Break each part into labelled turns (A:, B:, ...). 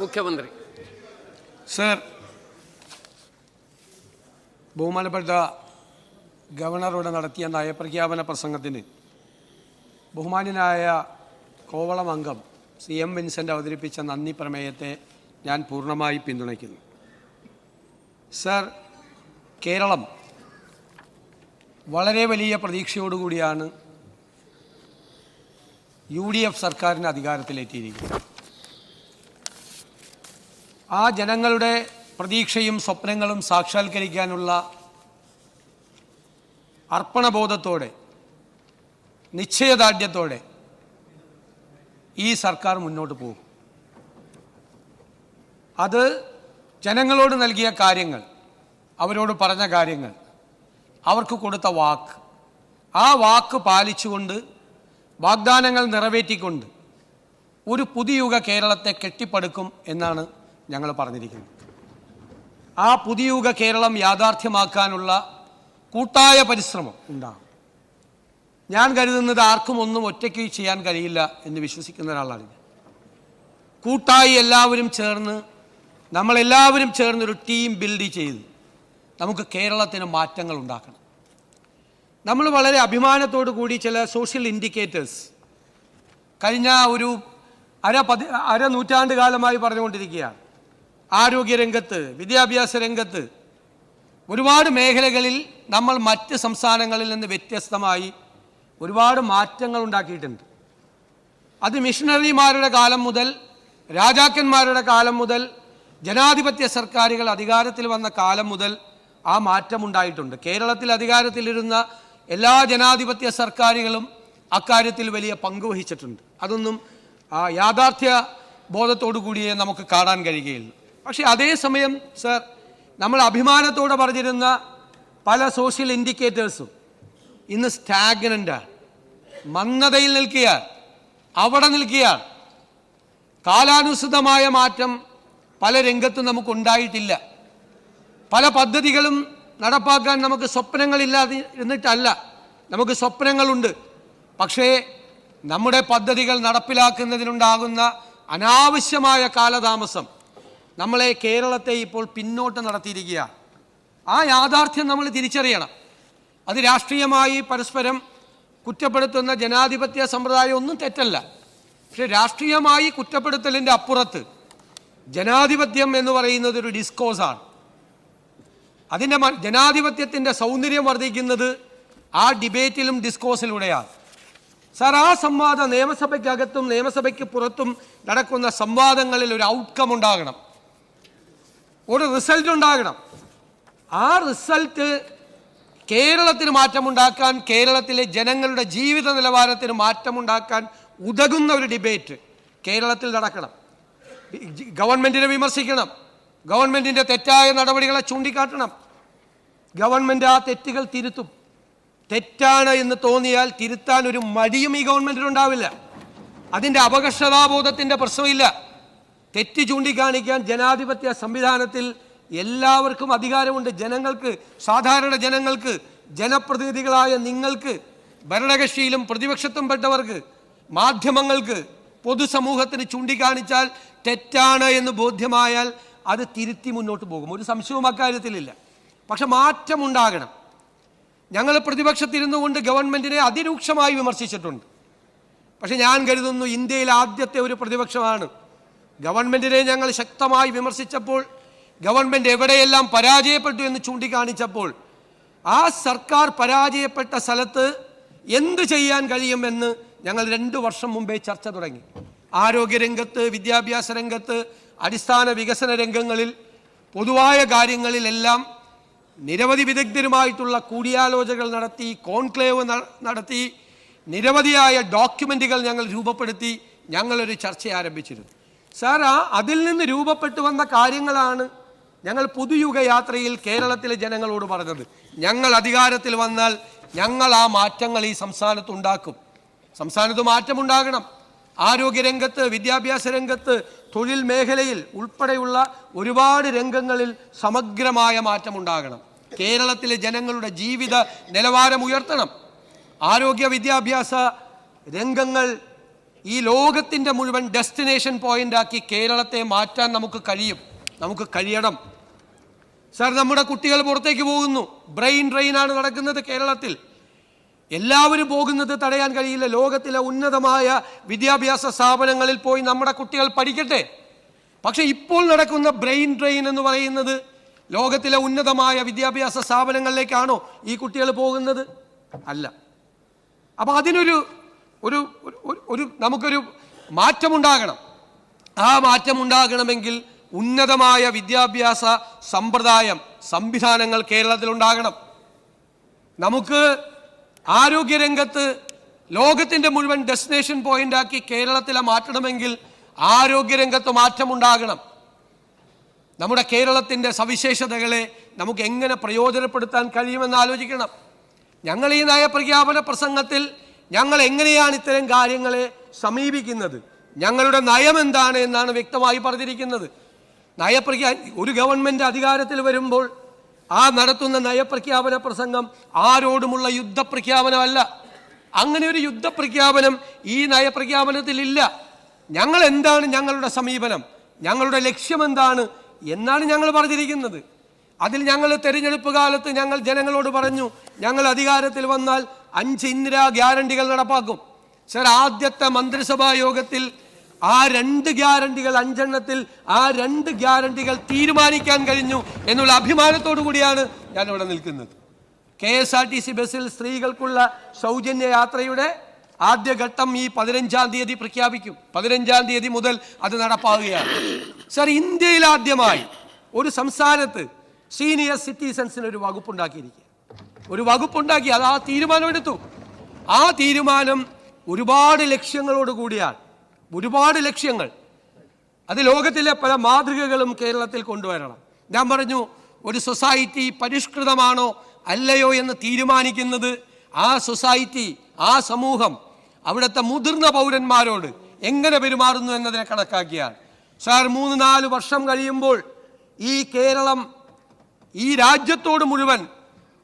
A: മുഖ്യമന്ത്രി.
B: സർ, ബഹുമാനപ്പെട്ട ഗവർണറോട് നടത്തിയ നയപ്രഖ്യാപന പ്രസംഗത്തിന് ബഹുമാന്യനായ കോവളം അംഗം CM വിൻസെൻ്റ് അവതരിപ്പിച്ച നന്ദി പ്രമേയത്തെ ഞാൻ പൂർണ്ണമായി പിന്തുണയ്ക്കുന്നു. സർ, കേരളം വളരെ വലിയ പ്രതീക്ഷയോടുകൂടിയാണ് UDF സർക്കാരിന് അധികാരത്തിലെത്തിയിരിക്കുന്നത്. ആ ജനങ്ങളുടെ പ്രതീക്ഷയും സ്വപ്നങ്ങളും സാക്ഷാത്കരിക്കാനുള്ള അർപ്പണബോധത്തോടെ, നിശ്ചയദാർഢ്യത്തോടെ ഈ സർക്കാർ മുന്നോട്ട് പോകും. അത് ജനങ്ങളോട് നൽകിയ കാര്യങ്ങൾ, അവരോട് പറഞ്ഞ കാര്യങ്ങൾ, അവർക്ക് കൊടുത്ത വാക്ക്, ആ വാക്ക് പാലിച്ചുകൊണ്ട്, വാഗ്ദാനങ്ങൾ നിറവേറ്റിക്കൊണ്ട് ഒരു പുതുയുഗ കേരളത്തെ കെട്ടിപ്പടുക്കും എന്നാണ് ഞങ്ങൾ പറഞ്ഞിരിക്കുന്നത്. ആ പുതുയുഗ കേരളം യാഥാർത്ഥ്യമാക്കാനുള്ള കൂട്ടായ പരിശ്രമം ഉണ്ടാകും. ഞാൻ കരുതുന്നത് ആർക്കും ഒന്നും ഒറ്റയ്ക്ക് ചെയ്യാൻ കഴിയില്ല എന്ന് വിശ്വസിക്കുന്ന ഒരാളാണ് ഞാൻ. കൂട്ടായി എല്ലാവരും ചേർന്ന്, നമ്മളെല്ലാവരും ചേർന്നൊരു ടീം ബിൽഡ് ചെയ്ത് നമുക്ക് കേരളത്തിന് മാറ്റങ്ങൾ ഉണ്ടാക്കണം. നമ്മൾ വളരെ അഭിമാനത്തോടു കൂടി ചില സോഷ്യൽ ഇൻഡിക്കേറ്റേഴ്സ് കഴിഞ്ഞ ഒരു അര നൂറ്റാണ്ട് കാലമായി പറഞ്ഞുകൊണ്ടിരിക്കുകയാണ്. ആരോഗ്യരംഗത്ത്, വിദ്യാഭ്യാസ രംഗത്ത്, ഒരുപാട് മേഖലകളിൽ നമ്മൾ മറ്റ് സംസ്ഥാനങ്ങളിൽ നിന്ന് വ്യത്യസ്തമായി ഒരുപാട് മാറ്റങ്ങൾ ഉണ്ടാക്കിയിട്ടുണ്ട്. അത് മിഷണറിമാരുടെ കാലം മുതൽ, രാജാക്കന്മാരുടെ കാലം മുതൽ, ജനാധിപത്യ സർക്കാരുകൾ അധികാരത്തിൽ വന്ന കാലം മുതൽ ആ മാറ്റമുണ്ടായിട്ടുണ്ട്. കേരളത്തിൽ അധികാരത്തിലിരുന്ന എല്ലാ ജനാധിപത്യ സർക്കാരുകളും അക്കാര്യത്തിൽ വലിയ പങ്ക് വഹിച്ചിട്ടുണ്ട്. അതൊന്നും യാഥാർത്ഥ്യ ബോധത്തോടു കൂടിയേ നമുക്ക് കാണാൻ കഴിയുകയുള്ളൂ. പക്ഷേ അതേസമയം സർ, നമ്മൾ അഭിമാനത്തോടെ പറഞ്ഞിരുന്ന പല സോഷ്യൽ ഇൻഡിക്കേറ്റേഴ്സും ഇന്ന് സ്റ്റാഗ്നൻ്റാണ്, മന്ദതയിൽ നിൽക്കുകയാണ്, അവിടെ നിൽക്കുകയാണ്. കാലാനുസൃതമായ മാറ്റം പല രംഗത്തും നമുക്കുണ്ടായിട്ടില്ല. പല പദ്ധതികളും നടപ്പാക്കാൻ നമുക്ക് സ്വപ്നങ്ങളില്ലാതെ ഇരുന്നിട്ടല്ല, നമുക്ക് സ്വപ്നങ്ങളുണ്ട്. പക്ഷേ നമ്മുടെ പദ്ധതികൾ നടപ്പിലാക്കുന്നതിനുണ്ടാകുന്ന അനാവശ്യമായ കാലതാമസം നമ്മളെ, കേരളത്തെ ഇപ്പോൾ പിന്നോട്ട് നടത്തിയിരിക്കുകയാണ്. ആ യാഥാർത്ഥ്യം നമ്മൾ തിരിച്ചറിയണം. അത് രാഷ്ട്രീയമായി പരസ്പരം കുറ്റപ്പെടുത്തുന്ന ജനാധിപത്യ സമ്പ്രദായം ഒന്നും തെറ്റല്ല. പക്ഷെ രാഷ്ട്രീയമായി കുറ്റപ്പെടുത്തലിൻ്റെ അപ്പുറത്ത് ജനാധിപത്യം എന്ന് പറയുന്നത് ഒരു ഡിസ്കോസാണ്. അതിൻ്റെ ജനാധിപത്യത്തിൻ്റെ സൗന്ദര്യം വർദ്ധിക്കുന്നത് ആ ഡിബേറ്റിലും ഡിസ്കോസിലൂടെയാണ്. സാർ, ആ സംവാദം നിയമസഭയ്ക്കകത്തും നിയമസഭയ്ക്ക് പുറത്തും നടക്കുന്ന സംവാദങ്ങളിൽ ഒരു ഔട്ട്കം ഉണ്ടാകണം, ഒരു റിസൾട്ട് ഉണ്ടാകണം. ആ റിസൾട്ട് കേരളത്തിന് മാറ്റമുണ്ടാക്കാൻ, കേരളത്തിലെ ജനങ്ങളുടെ ജീവിത നിലവാരത്തിന് മാറ്റമുണ്ടാക്കാൻ ഉതകുന്ന ഒരു ഡിബേറ്റ് കേരളത്തിൽ നടക്കണം. ഗവൺമെൻറ്റിനെ വിമർശിക്കണം, ഗവൺമെൻറ്റിൻ്റെ തെറ്റായ നടപടികളെ ചൂണ്ടിക്കാട്ടണം. ഗവൺമെൻറ് ആ തെറ്റുകൾ തിരുത്തും. തെറ്റാണ് എന്ന് തോന്നിയാൽ തിരുത്താൻ ഒരു മടിയും ഈ ഗവൺമെൻറ്റിനുണ്ടാവില്ല. അതിൻ്റെ അപകർഷതാബോധത്തിൻ്റെ പ്രശ്നമില്ല. തെറ്റ് ചൂണ്ടിക്കാണിക്കാൻ ജനാധിപത്യ സംവിധാനത്തിൽ എല്ലാവർക്കും അധികാരമുണ്ട്. ജനങ്ങൾക്ക്, സാധാരണ ജനങ്ങൾക്ക്, ജനപ്രതിനിധികളായ നിങ്ങൾക്ക്, ഭരണകക്ഷിയിലും പ്രതിപക്ഷത്തും പെട്ടവർക്ക്, മാധ്യമങ്ങൾക്ക്, പൊതുസമൂഹത്തിന് ചൂണ്ടിക്കാണിച്ചാൽ തെറ്റാണ് എന്ന് ബോധ്യമായാൽ അത് തിരുത്തി മുന്നോട്ട് പോകും. ഒരു സംശയവും അക്കാര്യത്തിലില്ല. പക്ഷെ മാറ്റമുണ്ടാകണം. ഞങ്ങൾ പ്രതിപക്ഷത്തിരുന്നു കൊണ്ട് ഗവൺമെൻറ്റിനെ അതിരൂക്ഷമായി വിമർശിച്ചിട്ടുണ്ട്. പക്ഷെ ഞാൻ കരുതുന്നു ഇന്ത്യയിൽ ആദ്യത്തെ ഒരു പ്രതിപക്ഷമാണ്. ഗവൺമെൻറ്റിനെ ഞങ്ങൾ ശക്തമായി വിമർശിച്ചപ്പോൾ, ഗവൺമെൻറ് എവിടെയെല്ലാം പരാജയപ്പെട്ടു എന്ന് ചൂണ്ടിക്കാണിച്ചപ്പോൾ, ആ സർക്കാർ പരാജയപ്പെട്ട സ്ഥലത്ത് എന്ത് ചെയ്യാൻ കഴിയുമെന്ന് ഞങ്ങൾ 2 വർഷം മുമ്പേ ചർച്ച തുടങ്ങി. ആരോഗ്യരംഗത്ത്, വിദ്യാഭ്യാസ രംഗത്ത്, അടിസ്ഥാന വികസന രംഗങ്ങളിൽ, പൊതുവായ കാര്യങ്ങളിലെല്ലാം നിരവധി വിദഗ്ധരുമായിട്ടുള്ള കൂടിയാലോചനകൾ നടത്തി, കോൺക്ലേവ് നടത്തി, നിരവധിയായ ഡോക്യുമെൻറ്റുകൾ ഞങ്ങൾ രൂപപ്പെടുത്തി ഞങ്ങളൊരു ചർച്ച ആരംഭിച്ചിരുന്നു. സാർ, അതിൽ നിന്ന് രൂപപ്പെട്ടു വന്ന കാര്യങ്ങളാണ് ഞങ്ങൾ പുതുയുഗ യാത്രയിൽ കേരളത്തിലെ ജനങ്ങളോട് പറഞ്ഞത്. ഞങ്ങൾ അധികാരത്തിൽ വന്നാൽ ഞങ്ങൾ ആ മാറ്റങ്ങൾ ഈ സംസ്ഥാനത്ത് ഉണ്ടാക്കും. സംസ്ഥാനത്ത് മാറ്റമുണ്ടാകണം. ആരോഗ്യരംഗത്ത്, വിദ്യാഭ്യാസ രംഗത്ത്, തൊഴിൽ മേഖലയിൽ ഉൾപ്പെടെയുള്ള ഒരുപാട് രംഗങ്ങളിൽ സമഗ്രമായ മാറ്റമുണ്ടാകണം. കേരളത്തിലെ ജനങ്ങളുടെ ജീവിത നിലവാരം ഉയർത്തണം. ആരോഗ്യ വിദ്യാഭ്യാസ രംഗങ്ങൾ ഈ ലോകത്തിൻ്റെ മുഴുവൻ ഡെസ്റ്റിനേഷൻ പോയിന്റാക്കി കേരളത്തെ മാറ്റാൻ നമുക്ക് കഴിയണം. സാർ, നമ്മുടെ കുട്ടികൾ പുറത്തേക്ക് പോകുന്നു, ബ്രെയിൻ ഡ്രെയിനാണ് നടക്കുന്നത് കേരളത്തിൽ. എല്ലാവരും പോകുന്നത് തടയാൻ കഴിയില്ല. ലോകത്തിലെ ഉന്നതമായ വിദ്യാഭ്യാസ സ്ഥാപനങ്ങളിൽ പോയി നമ്മുടെ കുട്ടികൾ പഠിക്കട്ടെ. പക്ഷെ ഇപ്പോൾ നടക്കുന്ന ബ്രെയിൻ ഡ്രെയിൻ എന്ന് പറയുന്നത് ലോകത്തിലെ ഉന്നതമായ വിദ്യാഭ്യാസ സ്ഥാപനങ്ങളിലേക്കാണോ ഈ കുട്ടികൾ പോകുന്നത്? അല്ല. അപ്പം അതിനൊരു നമുക്കൊരു മാറ്റമുണ്ടാകണം. ആ മാറ്റമുണ്ടാകണമെങ്കിൽ ഉന്നതമായ വിദ്യാഭ്യാസ സംവിധാനങ്ങൾ കേരളത്തിലുണ്ടാകണം. നമുക്ക് ആരോഗ്യരംഗത്ത് ലോകത്തിൻ്റെ മുഴുവൻ ഡെസ്റ്റിനേഷൻ പോയിന്റാക്കി കേരളത്തിലെ മാറ്റണമെങ്കിൽ ആരോഗ്യരംഗത്ത് മാറ്റമുണ്ടാകണം. നമ്മുടെ കേരളത്തിൻ്റെ സവിശേഷതകളെ നമുക്ക് എങ്ങനെ പ്രയോജനപ്പെടുത്താൻ കഴിയുമെന്ന് ആലോചിക്കണം. ഞങ്ങൾ ഈ നയപ്രഖ്യാപന പ്രസംഗത്തിൽ ഞങ്ങൾ എങ്ങനെയാണ് ഇത്തരം കാര്യങ്ങളെ സമീപിക്കുന്നത്, ഞങ്ങളുടെ നയം എന്താണ് എന്നാണ് വ്യക്തമായി പറഞ്ഞിരിക്കുന്നത്. ഒരു ഗവൺമെൻറ് അധികാരത്തിൽ വരുമ്പോൾ ആ നടത്തുന്ന നയപ്രഖ്യാപന പ്രസംഗം ആരോടുമുള്ള യുദ്ധപ്രഖ്യാപനമല്ല. അങ്ങനെ ഒരു യുദ്ധപ്രഖ്യാപനം ഈ നയപ്രഖ്യാപനത്തിലില്ല. ഞങ്ങൾ എന്താണ് ഞങ്ങളുടെ സമീപനം, ഞങ്ങളുടെ ലക്ഷ്യം എന്താണ് എന്നാണ് ഞങ്ങൾ പറഞ്ഞിരിക്കുന്നത്. അതിൽ ഞങ്ങൾ തെരഞ്ഞെടുപ്പ് കാലത്ത് ഞങ്ങൾ ജനങ്ങളോട് പറഞ്ഞു, ഞങ്ങൾ അധികാരത്തിൽ വന്നാൽ 5 ഇന്ദിരാ ഗ്യാരണ്ടികൾ നടപ്പാക്കും. സർ, ആദ്യത്തെ മന്ത്രിസഭാ യോഗത്തിൽ ആ 2 ഗ്യാരണ്ടികൾ 5 എണ്ണത്തിൽ ആ 2 ഗ്യാരണ്ടികൾ തീരുമാനിക്കാൻ കഴിഞ്ഞു എന്നുള്ള അഭിമാനത്തോടു കൂടിയാണ് ഞാനിവിടെ നിൽക്കുന്നത്. KSRTC ബസ്സിൽ സ്ത്രീകൾക്കുള്ള സൗജന്യ യാത്രയുടെ ആദ്യഘട്ടം ഈ 15-ാം തീയതി പ്രഖ്യാപിക്കും. 15-ാം തീയതി മുതൽ അത് നടപ്പാവുകയാണ്. സർ, ഇന്ത്യയിൽ ആദ്യമായി ഒരു സംസ്ഥാനത്ത് സീനിയർ സിറ്റിസൺസിന് ഒരു വകുപ്പുണ്ടാക്കിയിരിക്കുക. അത് ആ തീരുമാനമെടുത്തു. ആ തീരുമാനം ഒരുപാട് ലക്ഷ്യങ്ങളോട് കൂടിയാണ്. ഒരുപാട് ലക്ഷ്യങ്ങൾ. അത് ലോകത്തിലെ പല മാതൃകകളും കേരളത്തിൽ കൊണ്ടുവരണം. ഞാൻ പറഞ്ഞു, ഒരു സൊസൈറ്റി പരിഷ്കൃതമാണോ അല്ലയോ എന്ന് തീരുമാനിക്കുന്നത് ആ സൊസൈറ്റി, ആ സമൂഹം അവിടുത്തെ മുതിർന്ന പൗരന്മാരോട് എങ്ങനെ പെരുമാറുന്നു എന്നതിനെ കണക്കാക്കിയാണ്. സാർ, 3-4 വർഷം കഴിയുമ്പോൾ ഈ കേരളം ഈ രാജ്യത്തോട് മുഴുവൻ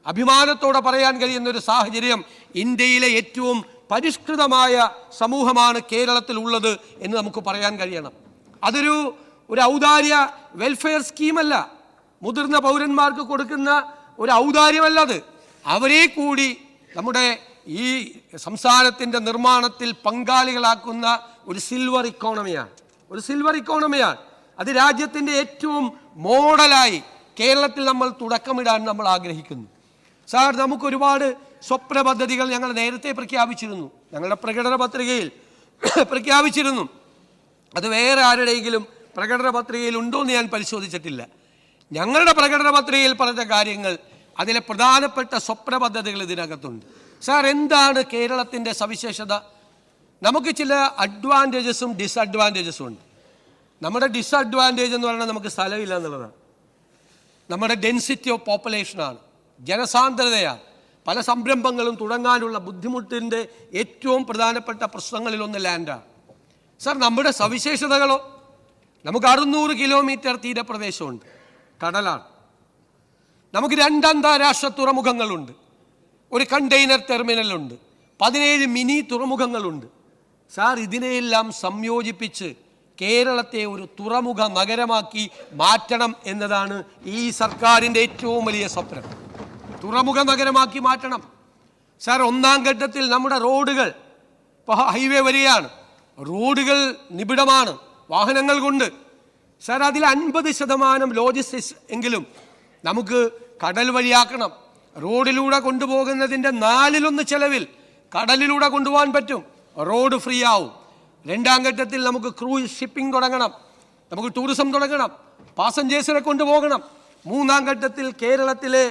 B: അഭിമാനത്തോടെ പറയാൻ കഴിയുന്ന ഒരു സാഹചര്യം, ഇന്ത്യയിലെ ഏറ്റവും പരിഷ്കൃതമായ സമൂഹമാണ് കേരളത്തിൽ ഉള്ളത് എന്ന് നമുക്ക് പറയാൻ കഴിയണം. അതൊരു ഔദാര്യ വെൽഫെയർ സ്കീമല്ല, മുതിർന്ന പൗരന്മാർക്ക് കൊടുക്കുന്ന ഒരു ഔദാര്യമല്ല. അത് അവരെ കൂടി നമ്മുടെ ഈ സംസ്ഥാനത്തിൻ്റെ നിർമ്മാണത്തിൽ പങ്കാളികളാക്കുന്ന ഒരു സിൽവർ ഇക്കോണമിയാണ്. അത് രാജ്യത്തിൻ്റെ ഏറ്റവും മോഡലായി കേരളത്തിൽ നമ്മൾ തുടക്കമിടാൻ നമ്മൾ ആഗ്രഹിക്കുന്നു. സാർ, നമുക്ക് ഒരുപാട് സ്വപ്ന പദ്ധതികൾ ഞങ്ങൾ നേരത്തെ പ്രഖ്യാപിച്ചിരുന്നു, ഞങ്ങളുടെ പ്രകടന പത്രികയിൽ പ്രഖ്യാപിച്ചിരുന്നു. അത് വേറെ ആരുടെയെങ്കിലും പ്രകടന പത്രികയിൽ ഉണ്ടോ എന്ന് ഞാൻ പരിശോധിച്ചിട്ടില്ല. ഞങ്ങളുടെ പ്രകടന പത്രികയിൽ പറഞ്ഞ കാര്യങ്ങൾ, അതിലെ പ്രധാനപ്പെട്ട സ്വപ്ന പദ്ധതികൾ ഇതിനകത്തുണ്ട്. സാർ, എന്താണ് കേരളത്തിൻ്റെ സവിശേഷത? നമുക്ക് ചില അഡ്വാൻറ്റേജസും ഡിസഡ്വാൻറ്റേജസും ഉണ്ട്. നമ്മുടെ ഡിസഡ്വാൻറ്റേജ് എന്ന് പറയുന്നത് നമുക്ക് സ്ഥലമില്ല എന്നുള്ളതാണ്. നമ്മുടെ ഡെൻസിറ്റി ഓഫ് പോപ്പുലേഷനാണ്, ജനസാന്ദ്രതയാണ്. പല സംരംഭങ്ങളും തുടങ്ങാനുള്ള ബുദ്ധിമുട്ടിൻ്റെ ഏറ്റവും പ്രധാനപ്പെട്ട പ്രശ്നങ്ങളിലൊന്ന് ലാൻഡാണ്. സാർ, നമ്മുടെ സവിശേഷതകളോ? നമുക്ക് 600 കിലോമീറ്റർ തീരപ്രദേശമുണ്ട്, കടലാണ്. നമുക്ക് 2 അന്താരാഷ്ട്ര തുറമുഖങ്ങളുണ്ട്, ഒരു കണ്ടെയ്നർ ടെർമിനലുണ്ട്, 17 മിനി തുറമുഖങ്ങളുണ്ട്. സാർ, ഇതിനെയെല്ലാം സംയോജിപ്പിച്ച് കേരളത്തെ ഒരു തുറമുഖ നഗരമാക്കി മാറ്റണം എന്നതാണ് ഈ സർക്കാരിൻ്റെ ഏറ്റവും വലിയ സ്വപ്നം. തുറമുഖ നഗരമാക്കി മാറ്റണം. സാർ, 1-ാം ഘട്ടത്തിൽ നമ്മുടെ റോഡുകൾ, ഇപ്പോൾ ഹൈവേ വരികയാണ്, റോഡുകൾ നിബിഡമാണ് വാഹനങ്ങൾ കൊണ്ട്. സാർ, അതിൽ 50% ലോജിസ്റ്റിക്സ് എങ്കിലും നമുക്ക് കടൽ വഴിയാക്കണം. റോഡിലൂടെ കൊണ്ടുപോകുന്നതിൻ്റെ 4/1 ചെലവിൽ കടലിലൂടെ കൊണ്ടുപോകാൻ പറ്റും, റോഡ് ഫ്രീ ആവും. 2-ാം ഘട്ടത്തിൽ നമുക്ക് ക്രൂയിസ് ഷിപ്പിംഗ് തുടങ്ങണം, നമുക്ക് ടൂറിസം തുടങ്ങണം, പാസഞ്ചേഴ്സിനെ കൊണ്ടുപോകണം. 3-ാം ഘട്ടത്തിൽ കേരളത്തിലെ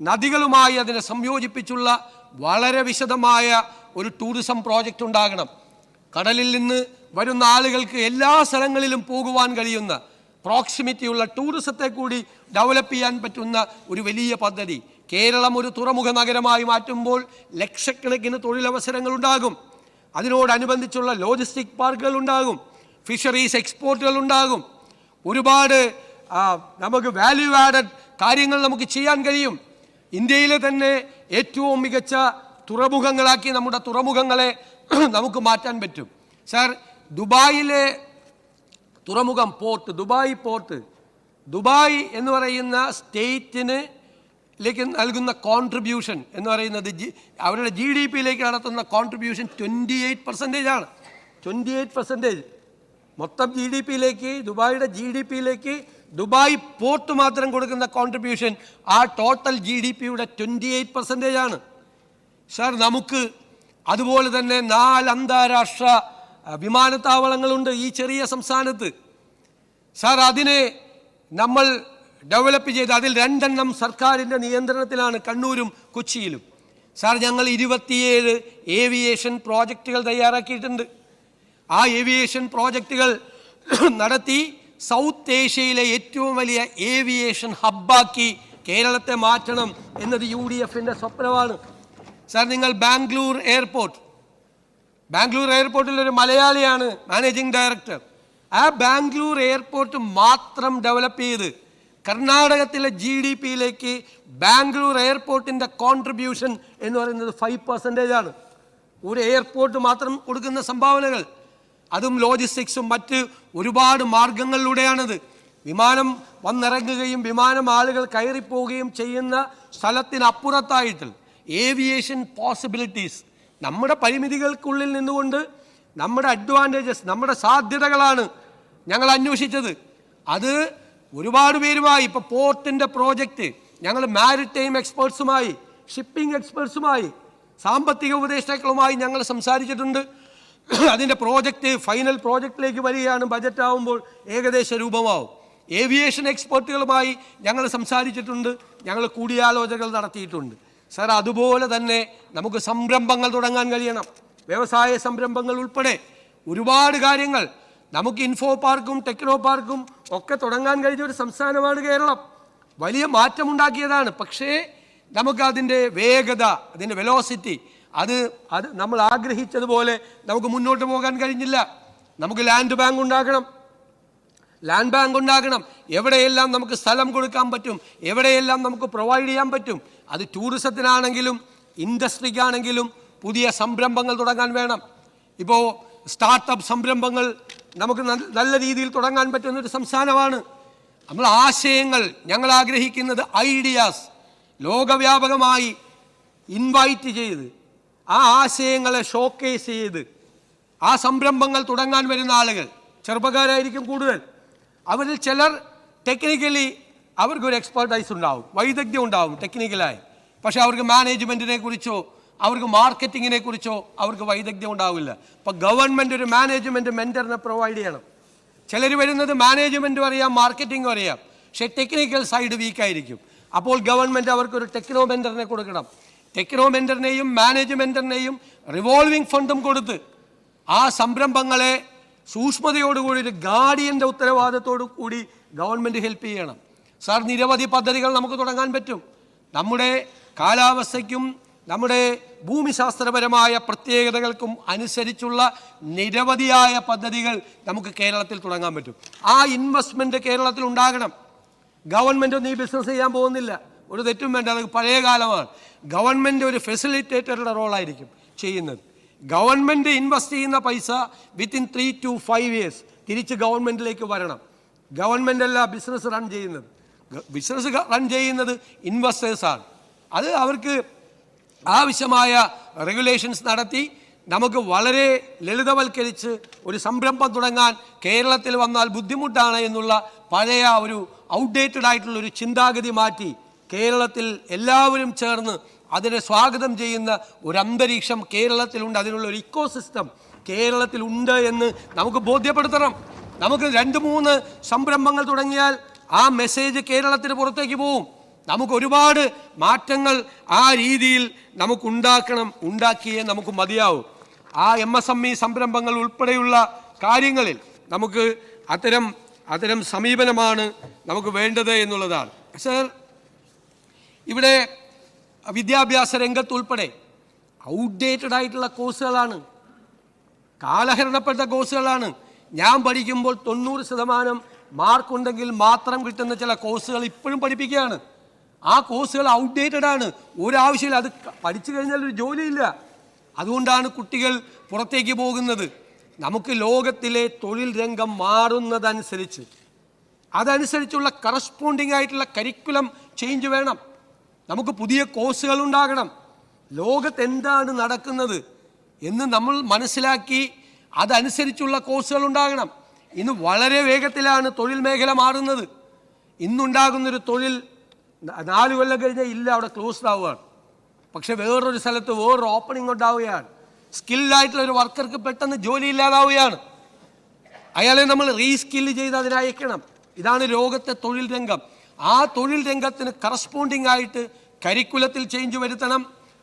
B: നദികളുമായി അതിനെ സംയോജിപ്പിച്ചുള്ള വളരെ വിശദമായ ഒരു ടൂറിസം പ്രോജക്റ്റ് ഉണ്ടാകണം. കടലിൽ നിന്ന് വരുന്ന ആളുകൾക്ക് എല്ലാ സ്ഥലങ്ങളിലും പോകുവാൻ കഴിയുന്ന പ്രോക്സിമിറ്റിയുള്ള ടൂറിസത്തെ കൂടി ഡെവലപ്പ് ചെയ്യാൻ പറ്റുന്ന ഒരു വലിയ പദ്ധതി. കേരളം ഒരു തുറമുഖ നഗരമായി മാറ്റുമ്പോൾ ലക്ഷക്കണക്കിന് തൊഴിലവസരങ്ങൾ ഉണ്ടാകും. അതിനോടനുബന്ധിച്ചുള്ള ലോജിസ്റ്റിക് പാർക്കുകൾ ഉണ്ടാകും, ഫിഷറീസ് എക്സ്പോർട്ടുകൾ ഉണ്ടാകും. ഒരുപാട് നമുക്ക് വാല്യൂ ആഡഡ് കാര്യങ്ങൾ നമുക്ക് ചെയ്യാൻ കഴിയും. ഇന്ത്യയിലെ തന്നെ ഏറ്റവും മികച്ച തുറമുഖങ്ങളാക്കി നമ്മുടെ തുറമുഖങ്ങളെ നമുക്ക് മാറ്റാൻ പറ്റും. സാർ, ദുബായിലെ തുറമുഖം പോർട്ട്, ദുബായ് എന്ന് പറയുന്ന സ്റ്റേറ്റിലേക്ക് നൽകുന്ന കോൺട്രിബ്യൂഷൻ എന്ന് പറയുന്നത് അവരുടെ GDP നടത്തുന്ന കോൺട്രിബ്യൂഷൻ 28% ആണ്. 28% മൊത്തം ദുബായിയുടെ GDP ദുബായ് പോർട്ട് മാത്രം കൊടുക്കുന്ന കോൺട്രിബ്യൂഷൻ ആ ടോട്ടൽ GDPയുടെ 28% ആണ്. സാർ, നമുക്ക് അതുപോലെ തന്നെ 4 അന്താരാഷ്ട്ര വിമാനത്താവളങ്ങളുണ്ട് ഈ ചെറിയ സംസ്ഥാനത്ത്. സാർ, അതിനെ നമ്മൾ ഡെവലപ്പ് ചെയ്ത് അതിൽ 2 എണ്ണം സർക്കാരിൻ്റെ നിയന്ത്രണത്തിലാണ്, കണ്ണൂരും കൊച്ചിയിലും. സാർ, ഞങ്ങൾ 27 ഏവിയേഷൻ പ്രോജക്റ്റുകൾ തയ്യാറാക്കിയിട്ടുണ്ട്. ആ ഏവിയേഷൻ പ്രോജക്റ്റുകൾ നടത്തി സൗത്ത് ഏഷ്യയിലെ ഏറ്റവും വലിയ ഏവിയേഷൻ ഹബ്ബാക്കി കേരളത്തെ മാറ്റണം എന്നത് UDFൻ്റെ സ്വപ്നമാണ്. സാർ, നിങ്ങൾ ബാംഗ്ലൂർ എയർപോർട്ടിൽ ഒരു മലയാളിയാണ് മാനേജിംഗ് ഡയറക്ടർ. ആ ബാംഗ്ലൂർ എയർപോർട്ട് മാത്രം ഡെവലപ്പ് ചെയ്ത് കർണാടകത്തിലെ GDPയിലേക്ക് ബാംഗ്ലൂർ എയർപോർട്ടിൻ്റെ കോൺട്രിബ്യൂഷൻ എന്ന് പറയുന്നത് 5% ആണ്. ഒരു എയർപോർട്ട് മാത്രം കൊടുക്കുന്ന സംഭാവനകൾ, അതും ലോജിസ്റ്റിക്സും മറ്റ് ഒരുപാട് മാർഗങ്ങളിലൂടെയാണത്. വിമാനം വന്നിറങ്ങുകയും വിമാനം ആളുകൾ കയറിപ്പോവുകയും ചെയ്യുന്ന സ്ഥലത്തിനപ്പുറത്തായിട്ട് ഏവിയേഷൻ പോസിബിലിറ്റീസ്, നമ്മുടെ പരിമിതികൾക്കുള്ളിൽ നിന്നുകൊണ്ട് നമ്മുടെ അഡ്വാൻറ്റേജസ്, നമ്മുടെ സാധ്യതകളാണ് ഞങ്ങൾ അന്വേഷിച്ചത്. അത് ഒരുപാട് പേരുമായി, ഇപ്പോൾ പോർട്ടിൻ്റെ പ്രോജക്റ്റ് ഞങ്ങൾ മാരിടൈം എക്സ്പേർട്സുമായി, ഷിപ്പിംഗ് എക്സ്പേർട്സുമായി, സാമ്പത്തിക ഉപദേഷ്ടാക്കളുമായി ഞങ്ങൾ സംസാരിച്ചിട്ടുണ്ട്. അതിൻ്റെ ഫൈനൽ പ്രോജക്റ്റിലേക്ക് വരികയാണ്. ബജറ്റ് ആവുമ്പോൾ ഏകദേശ രൂപമാവും. ഏവിയേഷൻ എക്സ്പേർട്ടുകളുമായി ഞങ്ങൾ സംസാരിച്ചിട്ടുണ്ട്, ഞങ്ങൾ കൂടിയാലോചനകൾ നടത്തിയിട്ടുണ്ട്. സാർ, അതുപോലെ തന്നെ നമുക്ക് സംരംഭങ്ങൾ തുടങ്ങാൻ കഴിയണം. വ്യവസായ സംരംഭങ്ങൾ ഉൾപ്പെടെ ഒരുപാട് കാര്യങ്ങൾ നമുക്ക് ഇൻഫോ പാർക്കും ടെക്നോ പാർക്കും ഒക്കെ തുടങ്ങാൻ കഴിഞ്ഞ ഒരു സംസ്ഥാനമാണ് കേരളം. വലിയ മാറ്റമുണ്ടാക്കിയതാണ്. പക്ഷേ നമുക്ക് അതിൻ്റെ വേഗത, അതിൻ്റെ വെലോസിറ്റി, അത് നമ്മൾ ആഗ്രഹിച്ചതുപോലെ നമുക്ക് മുന്നോട്ട് പോകാൻ കഴിഞ്ഞില്ല. നമുക്ക് ലാൻഡ് ബാങ്ക് ഉണ്ടാകണം. എവിടെയെല്ലാം നമുക്ക് സ്ഥലം കൊടുക്കാൻ പറ്റും, എവിടെയെല്ലാം നമുക്ക് പ്രൊവൈഡ് ചെയ്യാൻ പറ്റും. അത് ടൂറിസത്തിനാണെങ്കിലും ഇൻഡസ്ട്രിക്കാണെങ്കിലും പുതിയ സംരംഭങ്ങൾ തുടങ്ങാൻ വേണം. ഇപ്പോൾ സ്റ്റാർട്ടപ്പ് സംരംഭങ്ങൾ നമുക്ക് നല്ല രീതിയിൽ തുടങ്ങാൻ പറ്റുന്നൊരു സംസ്ഥാനമാണ്. നമ്മൾ ആശയങ്ങൾ, ഞങ്ങൾ ആഗ്രഹിക്കുന്നത് ഐഡിയാസ് ലോകവ്യാപകമായി ഇൻവൈറ്റ് ചെയ്ത് ആ ആശയങ്ങളെ ഷോക്കേസ് ചെയ്ത് ആ സംരംഭങ്ങൾ തുടങ്ങാൻ വരുന്ന ആളുകൾ ചെറുപ്പക്കാരായിരിക്കും കൂടുതൽ. അവരിൽ ചിലർ ടെക്നിക്കലി അവർക്കൊരു എക്സ്പെർട്ടൈസ് ഉണ്ടാവും, വൈദഗ്ധ്യം ഉണ്ടാവും ടെക്നിക്കലായി. പക്ഷെ അവർക്ക് മാനേജ്മെൻറ്റിനെ കുറിച്ചോ അവർക്ക് മാർക്കറ്റിങ്ങിനെ കുറിച്ചോ അവർക്ക് വൈദഗ്ധ്യം ഉണ്ടാവില്ല. അപ്പോൾ ഗവൺമെൻറ് ഒരു മാനേജ്മെൻറ്റ് മെൻറ്ററിനെ പ്രൊവൈഡ് ചെയ്യണം. ചിലർ വരുന്നത് മാനേജ്മെൻറ്റും അറിയാം, മാർക്കറ്റിങ്ങും അറിയാം, പക്ഷേ ടെക്നിക്കൽ സൈഡ് വീക്കായിരിക്കും. അപ്പോൾ ഗവൺമെൻറ് അവർക്കൊരു ടെക്നോ മെൻറ്ററിനെ കൊടുക്കണം. ടെക്നോ മെൻറ്ററിനെയും മാനേജ്മെൻറ്ററിനെയും റിവോൾവിംഗ് ഫണ്ടും കൊടുത്ത് ആ സംരംഭങ്ങളെ സൂക്ഷ്മതയോടുകൂടി ഒരു ഗാർഡിയൻ്റെ ഉത്തരവാദിത്തത്തോടു കൂടി ഗവൺമെൻറ് ഹെൽപ്പ് ചെയ്യണം. സാർ, നിരവധി പദ്ധതികൾ നമുക്ക് തുടങ്ങാൻ പറ്റും. നമ്മുടെ കാലാവസ്ഥയ്ക്കും നമ്മുടെ ഭൂമിശാസ്ത്രപരമായ പ്രത്യേകതകൾക്കും അനുസരിച്ചുള്ള നിരവധിയായ പദ്ധതികൾ നമുക്ക് കേരളത്തിൽ തുടങ്ങാൻ പറ്റും. ആ ഇൻവെസ്റ്റ്മെൻറ്റ് കേരളത്തിൽ ഉണ്ടാകണം. ഗവൺമെൻറ് ഒന്നും ഈ ബിസിനസ് ചെയ്യാൻ പോകുന്നില്ല, ഒരു തെറ്റും വേണ്ട, അത് പഴയ കാലമാണ്. ഗവൺമെൻറ് ഒരു ഫെസിലിറ്റേറ്ററുടെ റോളായിരിക്കും ചെയ്യുന്നത്. ഗവൺമെൻറ് ഇൻവെസ്റ്റ് ചെയ്യുന്ന പൈസ വിത്തിൻ 3 to 5 years തിരിച്ച് ഗവൺമെൻറ്റിലേക്ക് വരണം. ഗവൺമെൻറ് അല്ല ബിസിനസ് റൺ ചെയ്യുന്നത്. ബിസിനസ് റൺ ചെയ്യുന്നത് ഇൻവെസ്റ്റേഴ്സാണ്. അത് അവർക്ക് ആവശ്യമായ റെഗുലേഷൻസ് നടത്തി നമുക്ക് വളരെ ലളിതവൽക്കരിച്ച് ഒരു സംരംഭം തുടങ്ങാൻ കേരളത്തിൽ വന്നാൽ ബുദ്ധിമുട്ടാണ് എന്നുള്ള പഴയ ഒരു ഔട്ട്ഡേറ്റഡ് ആയിട്ടുള്ളൊരു ചിന്താഗതി മാറ്റി കേരളത്തിൽ എല്ലാവരും ചേർന്ന് അതിനെ സ്വാഗതം ചെയ്യുന്ന ഒരു അന്തരീക്ഷം കേരളത്തിലുണ്ട്. അതിനുള്ള ഒരു ഇക്കോസിസ്റ്റം കേരളത്തിലുണ്ട് എന്ന് നമുക്ക് ബോധ്യപ്പെടുത്തണം. നമുക്ക് 2-3 സംരംഭങ്ങൾ തുടങ്ങിയാൽ ആ മെസ്സേജ് കേരളത്തിന് പുറത്തേക്ക് പോവും. നമുക്ക് ഒരുപാട് മാറ്റങ്ങൾ ആ രീതിയിൽ ഉണ്ടാക്കിയേ നമുക്ക് മതിയാവും. ആ MSME സംരംഭങ്ങൾ ഉൾപ്പെടെയുള്ള കാര്യങ്ങളിൽ നമുക്ക് അത്തരം സമീപനമാണ് നമുക്ക് വേണ്ടത് എന്നുള്ളതാണ്. സർ, ഇവിടെ വിദ്യാഭ്യാസ രംഗത്തുൾപ്പെടെ ഔട്ട്ഡേറ്റഡ് ആയിട്ടുള്ള കോഴ്സുകളാണ്, കാലഹരണപ്പെട്ട കോഴ്സുകളാണ്. ഞാൻ പഠിക്കുമ്പോൾ 90% മാർക്കുണ്ടെങ്കിൽ മാത്രം കിട്ടുന്ന ചില കോഴ്സുകൾ ഇപ്പോഴും പഠിപ്പിക്കുകയാണ്. ആ കോഴ്സുകൾ ഔട്ട്ഡേറ്റഡ് ആണ്, ഒരാവശ്യമില്ല, അത് പഠിച്ചു കഴിഞ്ഞാൽ ഒരു ജോലിയില്ല. അതുകൊണ്ടാണ് കുട്ടികൾ പുറത്തേക്ക് പോകുന്നത്. നമുക്ക് ലോകത്തിലെ തൊഴിൽ രംഗം മാറുന്നതനുസരിച്ച് അതനുസരിച്ചുള്ള കറസ്പോണ്ടിങ് ആയിട്ടുള്ള കരിക്കുലം ചേഞ്ച് വേണം. നമുക്ക് പുതിയ കോഴ്സുകൾ ഉണ്ടാകണം. ലോകത്ത് എന്താണ് നടക്കുന്നത് എന്ന് നമ്മൾ മനസ്സിലാക്കി അതനുസരിച്ചുള്ള കോഴ്സുകൾ ഉണ്ടാകണം. ഇന്ന് വളരെ വേഗത്തിലാണ് തൊഴിൽ മേഖല മാറുന്നത്. ഇന്നുണ്ടാകുന്നൊരു തൊഴിൽ 4 കൊല്ലം കഴിഞ്ഞാൽ ഇല്ല, അവിടെ ക്ലോസ്ഡ് ആവുകയാണ്. പക്ഷെ വേറൊരു സ്ഥലത്ത് വേറൊരു ഓപ്പണിംഗ് ഉണ്ടാവുകയാണ്. സ്കില്ലായിട്ടുള്ള ഒരു വർക്കർക്ക് പെട്ടെന്ന് ജോലി ഇല്ലാതാവുകയാണ്. അയാളെ നമ്മൾ റീസ്കില്ല് ചെയ്ത് അതിനയക്കണം. ഇതാണ് ലോകത്തെ തൊഴിൽ രംഗം. ആ തൊഴിൽ രംഗത്തിന് കറസ്പോണ്ടിങ് ആയിട്ട് കരിക്കുലത്തിൽ ചേഞ്ച് വരുത്തണം.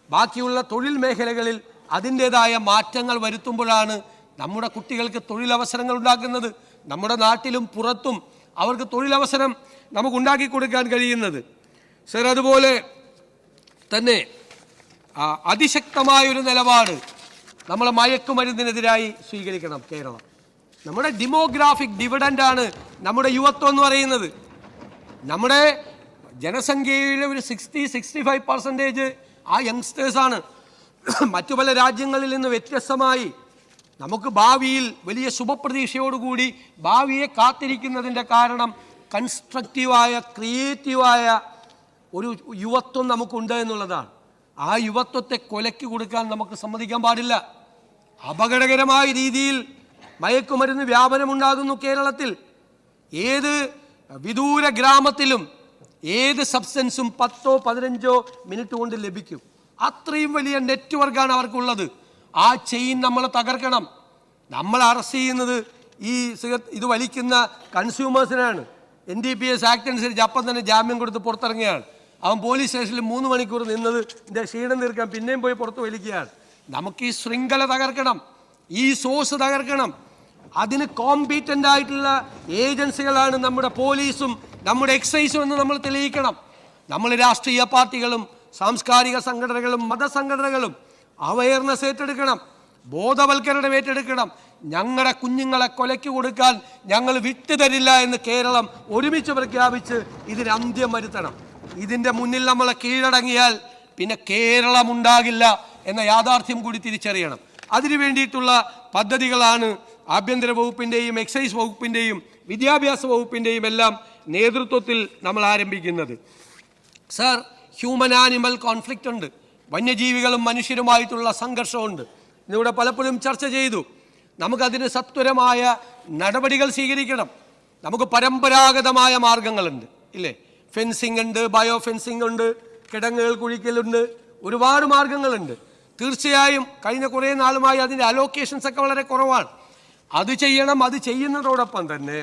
B: ബാക്കിയുള്ള തൊഴിൽ മേഖലകളിൽ അതിൻ്റെതായ മാറ്റങ്ങൾ വരുത്തുമ്പോഴാണ് നമ്മുടെ കുട്ടികൾക്ക് തൊഴിലവസരങ്ങൾ ഉണ്ടാക്കുന്നത്. നമ്മുടെ നാട്ടിലും പുറത്തും അവർക്ക് തൊഴിലവസരം നമുക്ക് ഉണ്ടാക്കി കൊടുക്കാൻ കഴിയുന്നത്. സർ, അതുപോലെ തന്നെ അതിശക്തമായൊരു നിലപാട് നമ്മൾ മയക്കുമരുന്നിനെതിരായി സ്വീകരിക്കണം. കേരളം നമ്മുടെ ഡെമോഗ്രാഫിക് ഡിവിഡൻ്റാണ് നമ്മുടെ യുവത്വം എന്ന് പറയുന്നത്. നമ്മുടെ ജനസംഖ്യയിലെ ഒരു 60-65% ആ യങ്സ്റ്റേഴ്സാണ്. മറ്റു പല രാജ്യങ്ങളിൽ നിന്ന് വ്യത്യസ്തമായി നമുക്ക് ഭാവിയിൽ വലിയ ശുഭപ്രതീക്ഷയോടുകൂടി ഭാവിയെ കാത്തിരിക്കുന്നതിൻ്റെ കാരണം കൺസ്ട്രക്റ്റീവായ ക്രിയേറ്റീവായ ഒരു യുവത്വം നമുക്കുണ്ട് എന്നുള്ളതാണ്. ആ യുവത്വത്തെ കൊലയ്ക്ക് കൊടുക്കാൻ നമുക്ക് സമ്മതിക്കാൻ പാടില്ല. അപകടകരമായ രീതിയിൽ മയക്കുമരുന്ന് വ്യാപനമുണ്ടാകുന്നു കേരളത്തിൽ. ഏത് വിദൂര ഗ്രാമത്തിലും ഏത് സബ്സ്റ്റൻസും 10-15 മിനിറ്റ് കൊണ്ട് ലഭിക്കും. അത്രയും വലിയ നെറ്റ്വർക്കാണ് അവർക്കുള്ളത്. ആ ചെയിൻ നമ്മൾ തകർക്കണം. നമ്മൾ അറസ്റ്റ് ചെയ്യുന്നത് ഈ ഇത് വലിക്കുന്ന കൺസ്യൂമേഴ്സിനാണ്. NDPS ആക്ട് അനുസരിച്ച് അപ്പം തന്നെ ജാമ്യം കൊടുത്ത് പുറത്തിറങ്ങുകയാണ്. അവൻ പോലീസ് സ്റ്റേഷനിൽ 3 മണിക്കൂർ നിന്നത് ക്ഷീണം തീർക്കാൻ പിന്നെയും പോയി പുറത്ത് വലിക്കുകയാണ്. നമുക്ക് ഈ ശൃംഖല തകർക്കണം, ഈ സോഴ്സ് തകർക്കണം. അതിന് കോമ്പീറ്റൻ്റ് ആയിട്ടുള്ള ഏജൻസികളാണ് നമ്മുടെ പോലീസും നമ്മുടെ എക്സൈസും എന്ന് നമ്മൾ തെളിയിക്കണം. നമ്മൾ രാഷ്ട്രീയ പാർട്ടികളും സാംസ്കാരിക സംഘടനകളും മതസംഘടനകളും അവയർനെസ് ഏറ്റെടുക്കണം, ബോധവൽക്കരണം ഏറ്റെടുക്കണം. ഞങ്ങളുടെ കുഞ്ഞുങ്ങളെ കൊലയ്ക്ക് കൊടുക്കാൻ ഞങ്ങൾ വിട്ടുതരില്ല എന്ന് കേരളം ഒരുമിച്ച് പ്രഖ്യാപിച്ച് ഇതിന് അന്ത്യം വരുത്തണം. ഇതിൻ്റെ മുന്നിൽ നമ്മളെ കീഴടങ്ങിയാൽ പിന്നെ കേരളം ഉണ്ടാകില്ല എന്ന യാഥാർത്ഥ്യം കൂടി തിരിച്ചറിയണം. അതിനു വേണ്ടിയിട്ടുള്ള പദ്ധതികളാണ് ആഭ്യന്തര വകുപ്പിൻ്റെയും എക്സൈസ് വകുപ്പിൻ്റെയും വിദ്യാഭ്യാസ വകുപ്പിൻ്റെയും എല്ലാം നേതൃത്വത്തിൽ നമ്മൾ ആരംഭിക്കുന്നത്. സർ, ഹ്യൂമൻ ആനിമൽ കോൺഫ്ലിക്റ്റ് ഉണ്ട്. വന്യജീവികളും മനുഷ്യരുമായിട്ടുള്ള സംഘർഷമുണ്ട്. ഇന്നിവിടെ പലപ്പോഴും ചർച്ച ചെയ്തു. നമുക്കതിന് സത്വരമായ നടപടികൾ സ്വീകരിക്കണം. നമുക്ക് പരമ്പരാഗതമായ മാർഗങ്ങളുണ്ട്, ഇല്ലേ? ഫെൻസിങ് ഉണ്ട്, ബയോ ഫെൻസിങ് ഉണ്ട്, കിടങ്ങുകൾ കുഴിക്കലുണ്ട്, ഒരുപാട് മാർഗങ്ങളുണ്ട്. തീർച്ചയായും കഴിഞ്ഞ കുറേ നാളുമായി അതിൻ്റെ അലോക്കേഷൻസ് ഒക്കെ വളരെ കുറവാണ്. അത് ചെയ്യണം. അത് ചെയ്യുന്നതോടൊപ്പം തന്നെ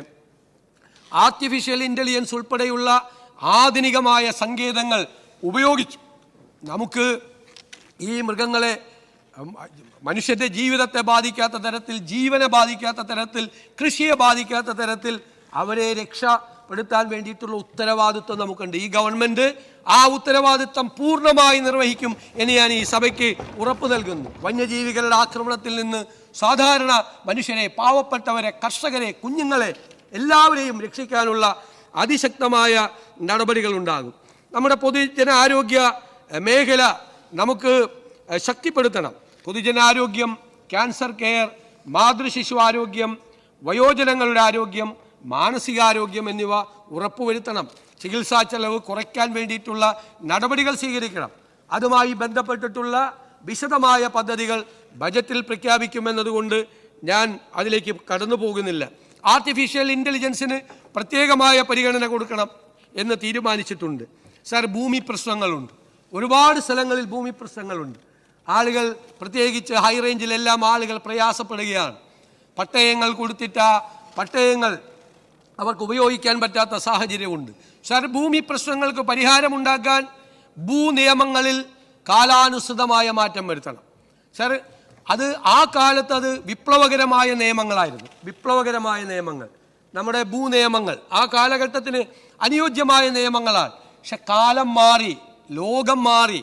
B: ആർട്ടിഫിഷ്യൽ ഇൻ്റലിജൻസ് ഉൾപ്പെടെയുള്ള ആധുനികമായ സങ്കേതങ്ങൾ ഉപയോഗിച്ച് നമുക്ക് ഈ മൃഗങ്ങളെ മനുഷ്യൻ്റെ ജീവിതത്തെ ബാധിക്കാത്ത തരത്തിൽ, ജീവനെ ബാധിക്കാത്ത തരത്തിൽ, കൃഷിയെ ബാധിക്കാത്ത തരത്തിൽ അവരെ രക്ഷപ്പെടുത്താൻ വേണ്ടിയിട്ടുള്ള ഉത്തരവാദിത്വം നമുക്കുണ്ട്. ഈ ഗവൺമെൻറ് ആ ഉത്തരവാദിത്വം പൂർണ്ണമായി നിർവഹിക്കും എന്ന് ഞാൻ ഈ സഭയ്ക്ക് ഉറപ്പ് നൽകുന്നു. വന്യജീവികളുടെ ആക്രമണത്തിൽ നിന്ന് സാധാരണ മനുഷ്യരെ, പാവപ്പെട്ടവരെ, കർഷകരെ, കുഞ്ഞുങ്ങളെ എല്ലാവരെയും രക്ഷിക്കാനുള്ള അതിശക്തമായ നടപടികളുണ്ടാകും. നമ്മുടെ പൊതുജനാരോഗ്യ മേഖല നമുക്ക് ശക്തിപ്പെടുത്തണം. പൊതുജനാരോഗ്യം, ക്യാൻസർ കെയർ, മാതൃശിശു ആരോഗ്യം, വയോജനങ്ങളുടെ ആരോഗ്യം, മാനസികാരോഗ്യം എന്നിവ ഉറപ്പുവരുത്തണം. ചികിത്സാ ചെലവ് കുറയ്ക്കാൻ വേണ്ടിയിട്ടുള്ള നടപടികൾ സ്വീകരിക്കണം. അതുമായി ബന്ധപ്പെട്ടിട്ടുള്ള വിശദമായ പദ്ധതികൾ ബജറ്റിൽ പ്രഖ്യാപിക്കുമെന്നതുകൊണ്ട് ഞാൻ അതിലേക്ക് കടന്നു പോകുന്നില്ല. ആർട്ടിഫിഷ്യൽ ഇൻ്റലിജൻസിന് പ്രത്യേകമായ പരിഗണന കൊടുക്കണം എന്ന് തീരുമാനിച്ചിട്ടുണ്ട്. സർ, ഭൂമി പ്രശ്നങ്ങളുണ്ട്. ഒരുപാട് സ്ഥലങ്ങളിൽ ഭൂമി പ്രശ്നങ്ങളുണ്ട്. ആളുകൾ, പ്രത്യേകിച്ച് ഹൈ റേഞ്ചിലെല്ലാം ആളുകൾ പ്രയാസപ്പെടുകയാണ്. പട്ടയങ്ങൾ കൊടുത്തിട്ട് ആ പട്ടയങ്ങൾ അവർക്ക് ഉപയോഗിക്കാൻ പറ്റാത്ത സാഹചര്യമുണ്ട്. സർ, ഭൂമി പ്രശ്നങ്ങൾക്ക് പരിഹാരമുണ്ടാക്കാൻ ഭൂനിയമങ്ങളിൽ കാലാനുസൃതമായ മാറ്റം വരുത്തണം. സർ, ആ കാലത്ത് അത് വിപ്ലവകരമായ നിയമങ്ങളായിരുന്നു. വിപ്ലവകരമായ നിയമങ്ങൾ, നമ്മുടെ ഭൂനിയമങ്ങൾ ആ കാലഘട്ടത്തിന് അനുയോജ്യമായ നിയമങ്ങളാണ്. പക്ഷെ കാലം മാറി, ലോകം മാറി.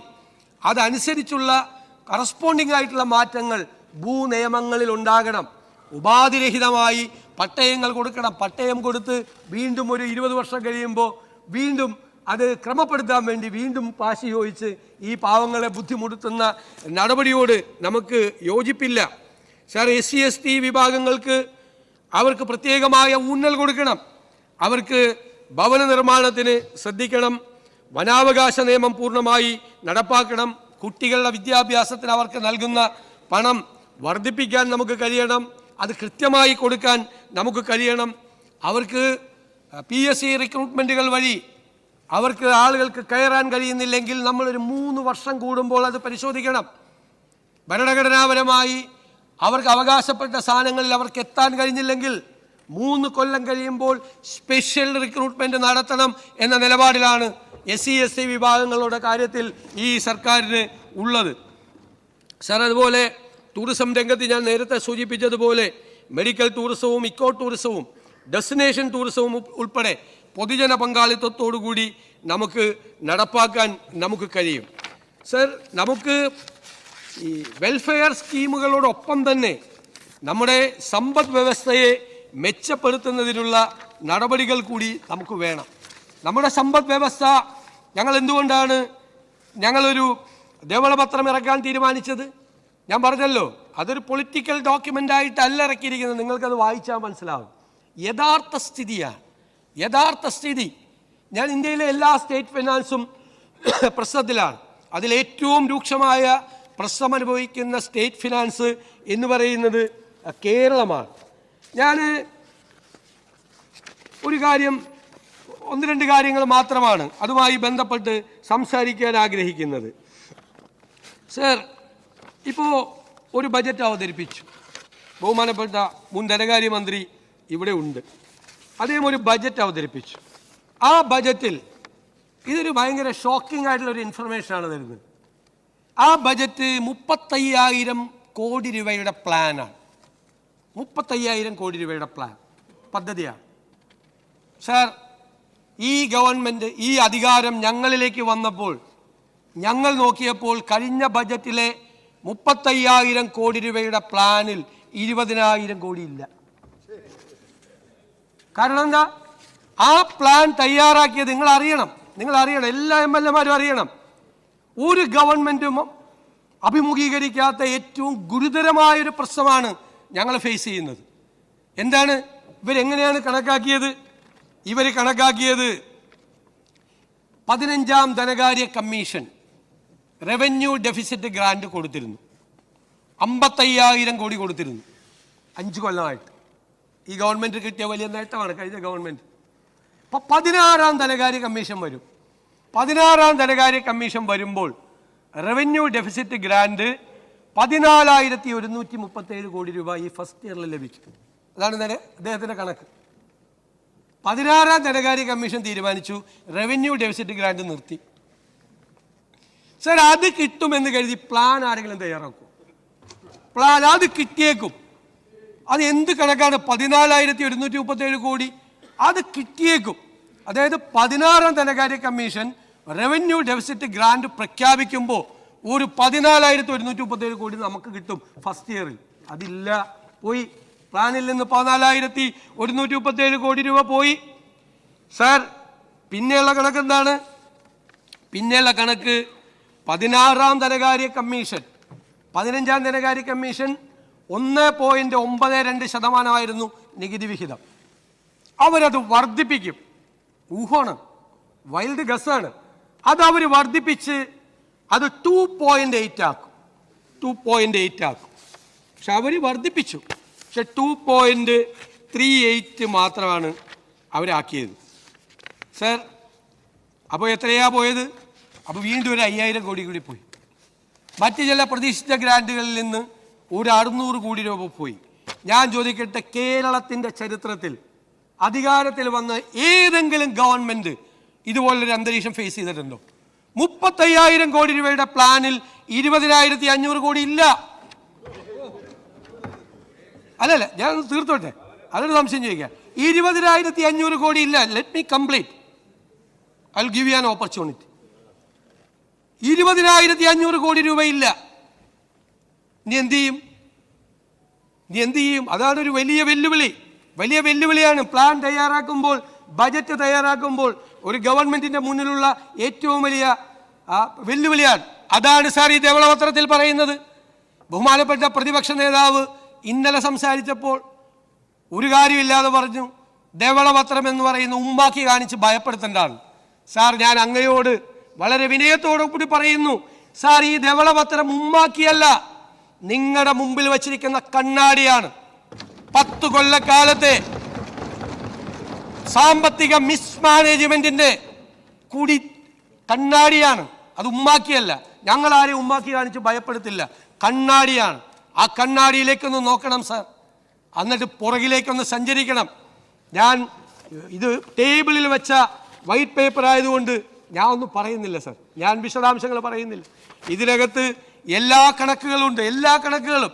B: അതനുസരിച്ചുള്ള കറസ്പോണ്ടിങ് ആയിട്ടുള്ള മാറ്റങ്ങൾ ഭൂനിയമങ്ങളിൽ ഉണ്ടാകണം. ഉപാധിരഹിതമായി പട്ടയങ്ങൾ കൊടുക്കണം. പട്ടയം കൊടുത്ത് വീണ്ടും ഒരു 20 വർഷം കഴിയുമ്പോൾ വീണ്ടും അത് ക്രമപ്പെടുത്താൻ വേണ്ടി വീണ്ടും പാശി ചോദിച്ച് ഈ പാവങ്ങളെ ബുദ്ധിമുട്ടുന്ന നടപടിയോട് നമുക്ക് യോജിപ്പില്ല. സാർ, SC/ST വിഭാഗങ്ങൾക്ക് അവർക്ക് പ്രത്യേകമായ ഊന്നൽ കൊടുക്കണം. അവർക്ക് ഭവന നിർമ്മാണത്തിന് ശ്രദ്ധിക്കണം. വനാവകാശ നിയമം പൂർണ്ണമായി നടപ്പാക്കണം. കുട്ടികളുടെ വിദ്യാഭ്യാസത്തിന് അവർക്ക് നൽകുന്ന പണം വർദ്ധിപ്പിക്കാൻ നമുക്ക് കഴിയണം. അത് കൃത്യമായി കൊടുക്കാൻ നമുക്ക് കഴിയണം. അവർക്ക് PSC റിക്രൂട്ട്മെൻറ്റുകൾ വഴി അവർക്ക് ആളുകൾക്ക് കയറാൻ കഴിയുന്നില്ലെങ്കിൽ നമ്മളൊരു 3 വർഷം കൂടുമ്പോൾ അത് പരിശോധിക്കണം. ഭരണഘടനാപരമായി അവർക്ക് അവകാശപ്പെട്ട സ്ഥാനങ്ങളിൽ അവർക്ക് എത്താൻ കഴിഞ്ഞില്ലെങ്കിൽ 3 കൊല്ലം കഴിയുമ്പോൾ സ്പെഷ്യൽ റിക്രൂട്ട്മെൻറ്റ് നടത്തണം എന്ന നിലപാടിലാണ് SC/ST വിഭാഗങ്ങളുടെ കാര്യത്തിൽ ഈ സർക്കാരിന് ഉള്ളത്. സാർ, അതുപോലെ ടൂറിസം രംഗത്ത് ഞാൻ നേരത്തെ സൂചിപ്പിച്ചതുപോലെ മെഡിക്കൽ ടൂറിസവും ഇക്കോ ടൂറിസവും ഡെസ്റ്റിനേഷൻ ടൂറിസവും ഉൾപ്പെടെ പൊതുജന പങ്കാളിത്തത്തോടുകൂടി നമുക്ക് നടപ്പാക്കാൻ നമുക്ക് കഴിയും. സർ, നമുക്ക് ഈ വെൽഫെയർ സ്കീമുകളോടൊപ്പം തന്നെ നമ്മുടെ സമ്പദ് വ്യവസ്ഥയെ മെച്ചപ്പെടുത്തുന്നതിനുള്ള നടപടികൾ കൂടി നമുക്ക് വേണം. നമ്മുടെ സമ്പദ് വ്യവസ്ഥ ഞങ്ങളൊരു ധവളപത്രം ഇറക്കാൻ തീരുമാനിച്ചത്? ഞാൻ പറഞ്ഞല്ലോ, അതൊരു പൊളിറ്റിക്കൽ ഡോക്യുമെൻ്റായിട്ടല്ല ഇറക്കിയിരിക്കുന്നത്. നിങ്ങൾക്കത് വായിച്ചാൽ മനസ്സിലാവും. യഥാർത്ഥ സ്ഥിതി ഞാൻ ഇന്ത്യയിലെ എല്ലാ സ്റ്റേറ്റ് ഫിനാൻസും പ്രശ്നത്തിലാണ്. അതിലേറ്റവും രൂക്ഷമായ പ്രശ്നം അനുഭവിക്കുന്ന സ്റ്റേറ്റ് ഫിനാൻസ് എന്ന് പറയുന്നത് കേരളമാണ്. ഞാൻ ഒന്ന് രണ്ട് കാര്യങ്ങൾ മാത്രമാണ് അതുമായി ബന്ധപ്പെട്ട് സംസാരിക്കാൻ ആഗ്രഹിക്കുന്നത്. സർ, ഇപ്പോൾ ഒരു ബജറ്റ് അവതരിപ്പിച്ചു. ബഹുമാനപ്പെട്ട മുൻ ധനകാര്യമന്ത്രി ഇവിടെ ഉണ്ട്. അദ്ദേഹം ഒരു ബജറ്റ് അവതരിപ്പിച്ചു. ആ ബജറ്റിൽ ഇതൊരു ഭയങ്കര ഷോക്കിംഗ് ആയിട്ടുള്ളൊരു ഇൻഫർമേഷനാണ് തരുന്നത്. ആ ബജറ്റ് 35,000 കോടി രൂപയുടെ പ്ലാനാണ്. 35,000 കോടി രൂപയുടെ പദ്ധതിയാണ്. സാർ, ഈ ഗവൺമെൻറ് ഈ അധികാരം ഞങ്ങളിലേക്ക് വന്നപ്പോൾ ഞങ്ങൾ നോക്കിയപ്പോൾ കഴിഞ്ഞ ബജറ്റിലെ 35,000 കോടി രൂപയുടെ പ്ലാനിൽ 20,000 കോടി ഇല്ല. കാരണം എന്താ? ആ പ്ലാൻ തയ്യാറാക്കിയത് നിങ്ങൾ അറിയണം, എല്ലാ MLA-മാരും അറിയണം. ഒരു ഗവൺമെൻറ്റും അഭിമുഖീകരിക്കാത്ത ഏറ്റവും ഗുരുതരമായൊരു പ്രശ്നമാണ് ഞങ്ങൾ ഫേസ് ചെയ്യുന്നത്. എന്താണ്? ഇവരെങ്ങനെയാണ് കണക്കാക്കിയത്? 15ാം ധനകാര്യ കമ്മീഷൻ റവന്യൂ ഡെഫിസിറ്റ് ഗ്രാന്റ് കൊടുത്തിരുന്നു. 55,000 കോടി കൊടുത്തിരുന്നു 5 കൊല്ലമായിട്ട്. ഈ ഗവൺമെൻറ് കിട്ടിയ വലിയ നേട്ടമാണ് കഴിഞ്ഞ ഗവൺമെൻറ്. അപ്പോൾ 16ാം ധനകാര്യ കമ്മീഷൻ വരും. 16ാം ധനകാര്യ കമ്മീഷൻ വരുമ്പോൾ റവന്യൂ ഡെഫിസിറ്റ് ഗ്രാന്റ് 14,137 കോടി രൂപ ഈ ഫസ്റ്റ് ഇയറിൽ ലഭിക്കും. അതാണ് അദ്ദേഹത്തിൻ്റെ കണക്ക്. 16ാം ധനകാര്യ കമ്മീഷൻ തീരുമാനിച്ചു റവന്യൂ ഡെഫിസിറ്റ് ഗ്രാന്റ് നിർത്തി. സർ, അത് കിട്ടുമെന്ന് കരുതി പ്ലാൻ ആരെങ്കിലും തയ്യാറാക്കും? പ്ലാൻ അത് കിട്ടിയേക്കും. അത് എന്ത് കണക്കാണ്? 14,137 കോടി അത് കിട്ടിയേക്കും. അതായത് 16ാം ധനകാര്യ കമ്മീഷൻ റവന്യൂ ഡെഫിസിറ്റ് ഗ്രാന്റ് പ്രഖ്യാപിക്കുമ്പോൾ ഒരു 14,137 കോടി നമുക്ക് കിട്ടും ഫസ്റ്റ് ഇയറിൽ. അതില്ല, പോയി. പ്ലാനിൽ നിന്ന് 14,137 കോടി രൂപ പോയി. സാർ, പിന്നെയുള്ള കണക്ക് എന്താണ്? പിന്നെയുള്ള കണക്ക് 16ാം ധനകാര്യ കമ്മീഷൻ 15ാം ധനകാര്യ കമ്മീഷൻ 1.92% നികുതി വിഹിതം. അവരത് വർദ്ധിപ്പിക്കും. ഊഹമാണ്, വൈൽഡ് ഗസ്സാണ്. അത് അവർ വർദ്ധിപ്പിച്ച് അത് 2.8 ആക്കും. 2.8 ആക്കും. പക്ഷെ അവർ വർദ്ധിപ്പിച്ചു. പക്ഷെ 2.38 മാത്രമാണ് അവരാക്കിയത്. സർ, അപ്പോൾ എത്രയാ പോയത്? അപ്പോൾ വീണ്ടും ഒരു 5,000 കോടി കൂടി പോയി. മറ്റ് ചില പ്രതീക്ഷിച്ച ഗ്രാൻറ്റുകളിൽ നിന്ന് ഒരു 600 കോടി രൂപ പോയി. ഞാൻ ചോദിക്കട്ടെ, കേരളത്തിൻ്റെ ചരിത്രത്തിൽ അധികാരത്തിൽ വന്ന ഏതെങ്കിലും ഗവൺമെൻറ് ഇതുപോലൊരു അന്തരീക്ഷം ഫേസ് ചെയ്തിട്ടുണ്ടോ? 35,000 കോടി രൂപയുടെ പ്ലാനിൽ 20,500 കോടി ഇല്ല. അല്ലല്ല, ഞാൻ തീർത്തോട്ടെ, അതൊരു സംശയം ചോദിക്കാം. 20,500 കോടി ഇല്ല. Let me complete. I will give you an opportunity. 20,500 കോടി രൂപയില്ല. നീ എന്ത് ചെയ്യും? അതാണ് ഒരു വലിയ വെല്ലുവിളിയാണ്. പ്ലാൻ തയ്യാറാക്കുമ്പോൾ, ബജറ്റ് തയ്യാറാക്കുമ്പോൾ ഒരു ഗവൺമെന്റിന്റെ മുന്നിലുള്ള ഏറ്റവും വലിയ വെല്ലുവിളിയാണ്. അതാണ് സാർ ഈ ധവളപത്രത്തിൽ പറയുന്നത്. ബഹുമാനപ്പെട്ട പ്രതിപക്ഷ നേതാവ് ഇന്നലെ സംസാരിച്ചപ്പോൾ ഒരു കാര്യമില്ലാതെ പറഞ്ഞു ധവളപത്രം എന്ന് പറയുന്ന ഉമ്മാക്കി കാണിച്ച് ഭയപ്പെടുത്തേണ്ടതാണ്. സാർ, ഞാൻ അങ്ങയോട് വളരെ വിനയത്തോടു കൂടി പറയുന്നു, സാർ, ഈ ധവളപത്രം ഉമ്മാക്കിയല്ല, നിങ്ങളുടെ മുമ്പിൽ വച്ചിരിക്കുന്ന കണ്ണാടിയാണ്. 10 കൊല്ലക്കാലത്തെ സാമ്പത്തിക മിസ്മാനേജ്മെന്റിന്റെ കൂടി കണ്ണാടിയാണ്. അത് ഉമ്മാക്കിയല്ല. ഞങ്ങൾ ആരെയും ഉമ്മാക്കി കാണിച്ച് ഭയപ്പെടുത്തില്ല. കണ്ണാടിയാണ്. ആ കണ്ണാടിയിലേക്കൊന്ന് നോക്കണം സാർ, എന്നിട്ട് പുറകിലേക്കൊന്ന് സഞ്ചരിക്കണം. ഞാൻ ഇത് ടേബിളിൽ വെച്ച വൈറ്റ് പേപ്പർ ആയതുകൊണ്ട് ഞാൻ ഒന്നും പറയുന്നില്ല സാർ, ഞാൻ വിശദാംശങ്ങൾ പറയുന്നില്ല. ഇതിനകത്ത് എല്ലാ കണക്കുകളുണ്ട്, എല്ലാ കണക്കുകളും.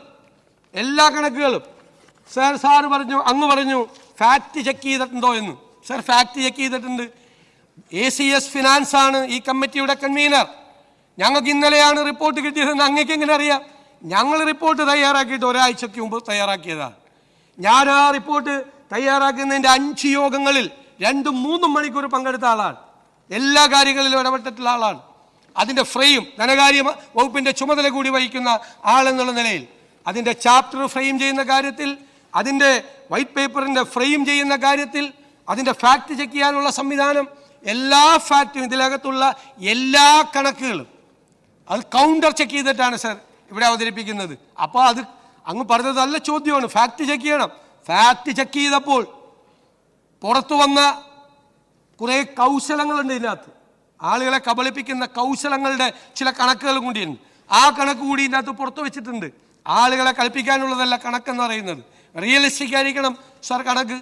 B: സാർ പറഞ്ഞു, അങ്ങ് പറഞ്ഞു ഫാക്ട് ചെക്ക് ചെയ്തിട്ടുണ്ടോ എന്ന്. സാർ, ഫാക്ട് ചെക്ക് ചെയ്തിട്ടുണ്ട്. ACS ഫിനാൻസ് ആണ് ഈ കമ്മിറ്റിയുടെ കൺവീനർ. ഞങ്ങൾക്ക് ഇന്നലെയാണ് റിപ്പോർട്ട് കിട്ടിയതെന്ന് അങ്ങേക്ക് എങ്ങനെ അറിയാം? ഞങ്ങൾ റിപ്പോർട്ട് തയ്യാറാക്കിയിട്ട് ഒരാഴ്ചയ്ക്ക് മുമ്പ് തയ്യാറാക്കിയതാണ്. ഞാൻ ആ റിപ്പോർട്ട് തയ്യാറാക്കുന്നതിൻ്റെ 5 യോഗങ്ങളിൽ 2-3 മണിക്കൂർ പങ്കെടുത്ത ആളാണ്. എല്ലാ കാര്യങ്ങളിലും ഇടപെട്ടിട്ടുള്ള ആളാണ്. അതിൻ്റെ ഫ്രെയിം, ധനകാര്യ വകുപ്പിൻ്റെ ചുമതല കൂടി വഹിക്കുന്ന ആളെന്നുള്ള നിലയിൽ അതിൻ്റെ ചാപ്റ്റർ ഫ്രെയിം ചെയ്യുന്ന കാര്യത്തിൽ, അതിൻ്റെ വൈറ്റ് പേപ്പറിൻ്റെ ഫ്രെയിം ചെയ്യുന്ന കാര്യത്തിൽ, അതിൻ്റെ ഫാക്ട് ചെക്ക് ചെയ്യാനുള്ള സംവിധാനം, എല്ലാ ഫാക്റ്റും, ഇതിനകത്തുള്ള എല്ലാ കണക്കുകളും അത് കൗണ്ടർ ചെക്ക് ചെയ്തിട്ടാണ് സാർ ഇവിടെ അവതരിപ്പിക്കുന്നത്. അപ്പോൾ അത് അങ്ങ് പറഞ്ഞത് നല്ല ചോദ്യമാണ്. ഫാക്ട് ചെക്ക് ചെയ്യണം. ഫാക്ട് ചെക്ക് ചെയ്തപ്പോൾ പുറത്തു വന്ന കുറേ കൗശലങ്ങളുണ്ട് ഇതിനകത്ത്. ആളുകളെ കബളിപ്പിക്കുന്ന കൗശലങ്ങളുടെ ചില കണക്കുകൾ കൂടിയുണ്ട്. ആ കണക്ക് കൂടി ഇതിനകത്ത് പുറത്തു വെച്ചിട്ടുണ്ട്. ആളുകളെ കളിപ്പിക്കാനുള്ളതല്ല കണക്കെന്ന് പറയുന്നത്. റിയലിസ്റ്റിക് ആയിരിക്കണം സാർ കണക്ക്.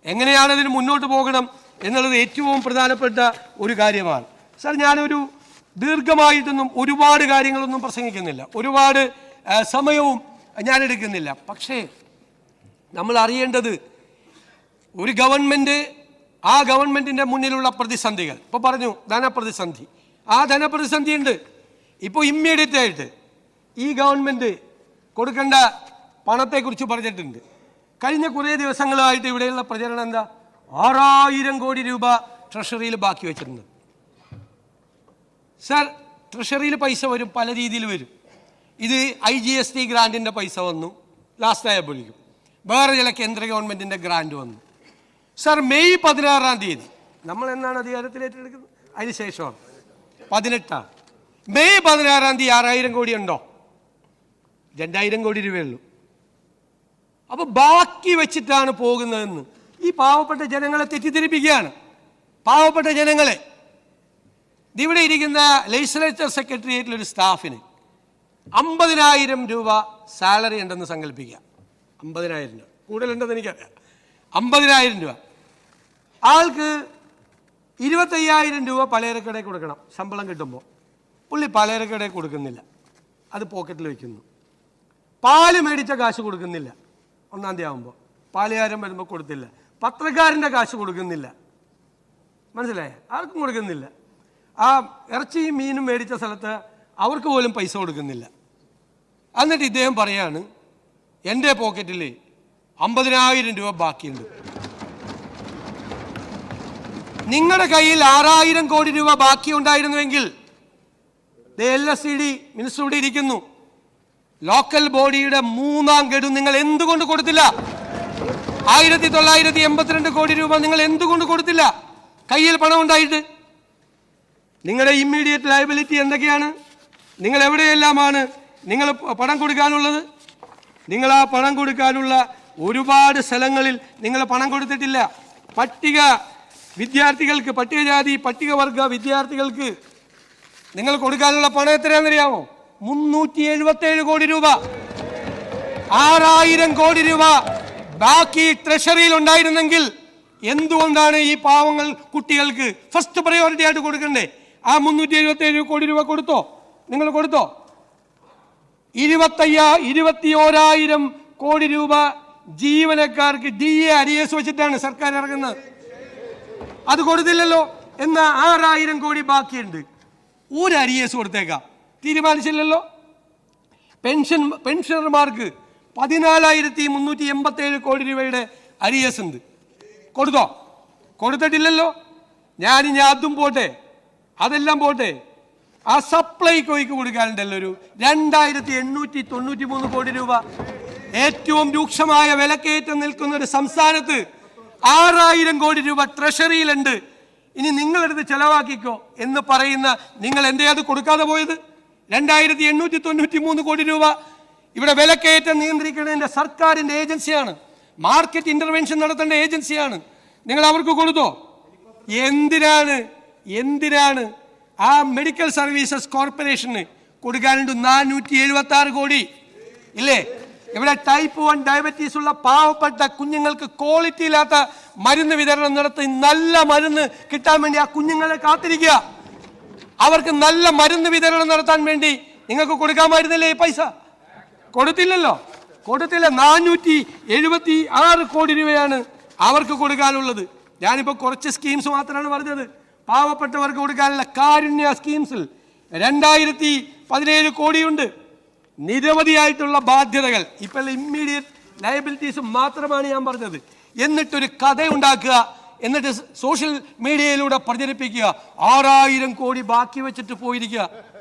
B: എങ്ങനെയാണ് ഇതിന് മുന്നോട്ട് പോകണം എന്നുള്ളത് ഏറ്റവും പ്രധാനപ്പെട്ട ഒരു കാര്യമാണ്. സാർ, ഞാനൊരു ദീർഘമായിട്ടൊന്നും ഒരുപാട് കാര്യങ്ങളൊന്നും പ്രസംഗിക്കുന്നില്ല, ഒരുപാട് സമയവും ഞാൻ എടുക്കുന്നില്ല. പക്ഷേ നമ്മൾ അറിയേണ്ടത് ഒരു ഗവൺമെൻറ്, ആ ഗവൺമെൻറ്റിൻ്റെ മുന്നിലുള്ള പ്രതിസന്ധികൾ, ഇപ്പോൾ പറഞ്ഞു ധനപ്രതിസന്ധി, ആ ധനപ്രതിസന്ധി ഉണ്ട്. ഇപ്പോൾ ഇമ്മീഡിയറ്റ് ആയിട്ട് ഈ ഗവൺമെൻറ് കൊടുക്കേണ്ട പണത്തെക്കുറിച്ച് പറഞ്ഞിട്ടുണ്ട്. കഴിഞ്ഞ കുറേ ദിവസങ്ങളായിട്ട് ഇവിടെയുള്ള പ്രചരണം എന്താ? 6000 കോടി രൂപ ട്രഷറിയിൽ ബാക്കി വെച്ചിട്ടുണ്ട്. സാർ, ട്രഷറിയിൽ പൈസ വരും, പല രീതിയിൽ വരും. ഇത് IGST ഗ്രാൻറ്റിൻ്റെ പൈസ വന്നു ലാസ്റ്റ് ആയപ്പോഴേക്കും. വേറെ ചില കേന്ദ്ര ഗവൺമെൻറ്റിൻ്റെ ഗ്രാൻറ്റ് വന്നു. സാർ, മെയ് 16-ാം തീയതി നമ്മൾ എന്നാണ് അധികാരത്തിലേറ്റെടുക്കുന്നത്? അതിന് ശേഷമാണ് 18. മെയ് 16-ാം തീയതി 6000 കോടി ഉണ്ടോ? 2000 കോടി രൂപയുള്ളൂ. അപ്പോൾ ബാക്കി വെച്ചിട്ടാണ് പോകുന്നതെന്ന് ഈ പാവപ്പെട്ട ജനങ്ങളെ തെറ്റിദ്ധരിപ്പിക്കുകയാണ്. പാവപ്പെട്ട ജനങ്ങളെ, ഇവിടെ ഇരിക്കുന്ന ലെജിസ്ലേച്ചർ സെക്രട്ടേറിയറ്റിലൊരു സ്റ്റാഫിന് 50,000 രൂപ സാലറി ഉണ്ടെന്ന് സങ്കല്പിക്കുക. 50,000 രൂപ കൂടുതലുണ്ടെന്ന് എനിക്കറിയാം. 50,000 രൂപ ആൾക്ക് 25,000 രൂപ പലചരക്കടയിൽ കൊടുക്കണം ശമ്പളം കിട്ടുമ്പോൾ. പുള്ളി പലചരക്കടയിൽ കൊടുക്കുന്നില്ല, അത് പോക്കറ്റിൽ വയ്ക്കുന്നു. പാല് മേടിച്ച കാശ് കൊടുക്കുന്നില്ല. 1-ാം തീയതി ആകുമ്പോൾ പാലുകാരൻ വരുമ്പോൾ കൊടുത്തില്ല. പത്രക്കാരൻ്റെ കാശ് കൊടുക്കുന്നില്ല. മനസ്സിലായ? ആർക്കും കൊടുക്കുന്നില്ല. ആ ഇറച്ചിയും മീനും മേടിച്ച സ്ഥലത്ത് അവർക്ക് പോലും പൈസ കൊടുക്കുന്നില്ല. എന്നിട്ട് ഇദ്ദേഹം പറയാണ്, എൻ്റെ പോക്കറ്റിൽ 50,000 രൂപ ബാക്കിയുണ്ട്. നിങ്ങളുടെ കയ്യിൽ 6000 കോടി രൂപ ബാക്കി ഉണ്ടായിരുന്നുവെങ്കിൽ LSCD മിനിസ്റ്റർ ഇവിടെ ഇരിക്കുന്നു, ലോക്കൽ ബോഡിയുടെ 3-ാം ഗഡു നിങ്ങൾ എന്തുകൊണ്ട് കൊടുത്തില്ല? 1982 കോടി രൂപ നിങ്ങൾ എന്തുകൊണ്ട് കൊടുത്തില്ല? കയ്യിൽ പണം ഉണ്ടായിട്ട്. നിങ്ങളുടെ ഇമ്മീഡിയറ്റ് ലയബിലിറ്റി എന്തൊക്കെയാണ്? നിങ്ങൾ എവിടെയെല്ലാമാണ് നിങ്ങൾ പണം കൊടുക്കാനുള്ളത്? നിങ്ങൾ ആ പണം കൊടുക്കാനുള്ള ഒരുപാട് സ്ഥലങ്ങളിൽ നിങ്ങൾ പണം കൊടുത്തിട്ടില്ല. പട്ടിക വിദ്യാർത്ഥികൾക്ക്, പട്ടികജാതി പട്ടികവർഗ വിദ്യാർത്ഥികൾക്ക് നിങ്ങൾ കൊടുക്കാനുള്ള പണം എത്രയാണെന്നറിയാമോ? 377 കോടി രൂപ. 6000 കോടി രൂപ ബാക്കി ട്രഷറിയിൽ ഉണ്ടായിരുന്നെങ്കിൽ എന്തുകൊണ്ടാണ് ഈ പാവങ്ങൾ കുട്ടികൾക്ക് ഫസ്റ്റ് പ്രയോറിറ്റി ആയിട്ട് കൊടുക്കണ്ടേ? ആ 377 കോടി രൂപ കൊടുത്തോ? നിങ്ങൾ കൊടുത്തോ? 21,000 കോടി രൂപ ജീവനക്കാർക്ക് DA അരിയേഴ്സ് വെച്ചിട്ടാണ് സർക്കാർ ഇറങ്ങുന്നത്. അത് കൊടുത്തില്ലല്ലോ. എന്നാൽ 6000 കോടി ബാക്കിയുണ്ട്. ഒരു അരിയേഴ്സ് കൊടുത്തേക്കാം, തീരുമാനിച്ചില്ലല്ലോ. പെൻഷനർമാർക്ക് 14,387 കോടി രൂപയുടെ അരിയേഴ്സ് ഉണ്ട്. കൊടുത്തോ? കൊടുത്തിട്ടില്ലല്ലോ. ഞാനിനി അതും പോട്ടെ, അതെല്ലാം പോട്ടെ, ആ സപ്ലൈകോയ്ക്ക് കൊടുക്കാനുണ്ടല്ലോ ഒരു 2,893 കോടി രൂപ. ഏറ്റവും രൂക്ഷമായ വിലക്കയറ്റം നിൽക്കുന്ന ഒരു സംസ്ഥാനത്ത് 6000 കോടി രൂപ ട്രഷറിയിലുണ്ട്. ഇനി നിങ്ങളെടുത്ത് ചെലവാക്കിക്കോ എന്ന് പറയുന്ന നിങ്ങൾ എന്തേ അത് കൊടുക്കാതെ പോയത്? 2893 കോടി രൂപ ഇവിടെ വിലക്കയറ്റം നിയന്ത്രിക്കുന്നതിന്റെ സർക്കാരിന്റെ ഏജൻസിയാണ്, മാർക്കറ്റ് ഇന്റർവെൻഷൻ നടത്തേണ്ട ഏജൻസിയാണ്. നിങ്ങൾ അവർക്ക് കൊടുത്തോ? എന്തിനാണ് ആ മെഡിക്കൽ സർവീസസ് കോർപ്പറേഷന് കൊടുക്കാനുണ്ട് 476 കോടി ഇല്ലേ? ഇവിടെ ടൈപ്പ് 1 ഡയബറ്റീസ് ഉള്ള പാവപ്പെട്ട കുഞ്ഞുങ്ങൾക്ക് ക്വാളിറ്റി ഇല്ലാത്ത മരുന്ന് വിതരണം നടത്തി നല്ല മരുന്ന് കിട്ടാൻ വേണ്ടി ആ കുഞ്ഞുങ്ങളെ കാത്തിരിക്കുക. അവർക്ക് നല്ല മരുന്ന് വിതരണം നടത്താൻ വേണ്ടി നിങ്ങൾക്ക് കൊടുക്കാമായിരുന്നില്ലേ ഈ പൈസ? കൊടുത്തില്ലല്ലോ, കൊടുത്തില്ല. 476 കോടി രൂപയാണ് അവർക്ക് കൊടുക്കാനുള്ളത്. ഞാനിപ്പോൾ കുറച്ച് സ്കീംസ് മാത്രമാണ് പറഞ്ഞത്. പാവപ്പെട്ടവർക്ക് കൊടുക്കാനുള്ള കാരുണ്യ സ്കീംസിൽ 2017 കോടിയുണ്ട്. നിരവധിയായിട്ടുള്ള ബാധ്യതകൾ, ഇപ്പോൾ ഇമ്മീഡിയറ്റ് ലയബിലിറ്റീസ് മാത്രമാണ് ഞാൻ പറഞ്ഞത്. എന്നിട്ടൊരു കഥ ഉണ്ടാക്കുക, എന്നിട്ട് സോഷ്യൽ മീഡിയയിലൂടെ പ്രചരിപ്പിക്കുക. 6000 കോടി ബാക്കി വെച്ചിട്ട് പോയിരിക്കുക.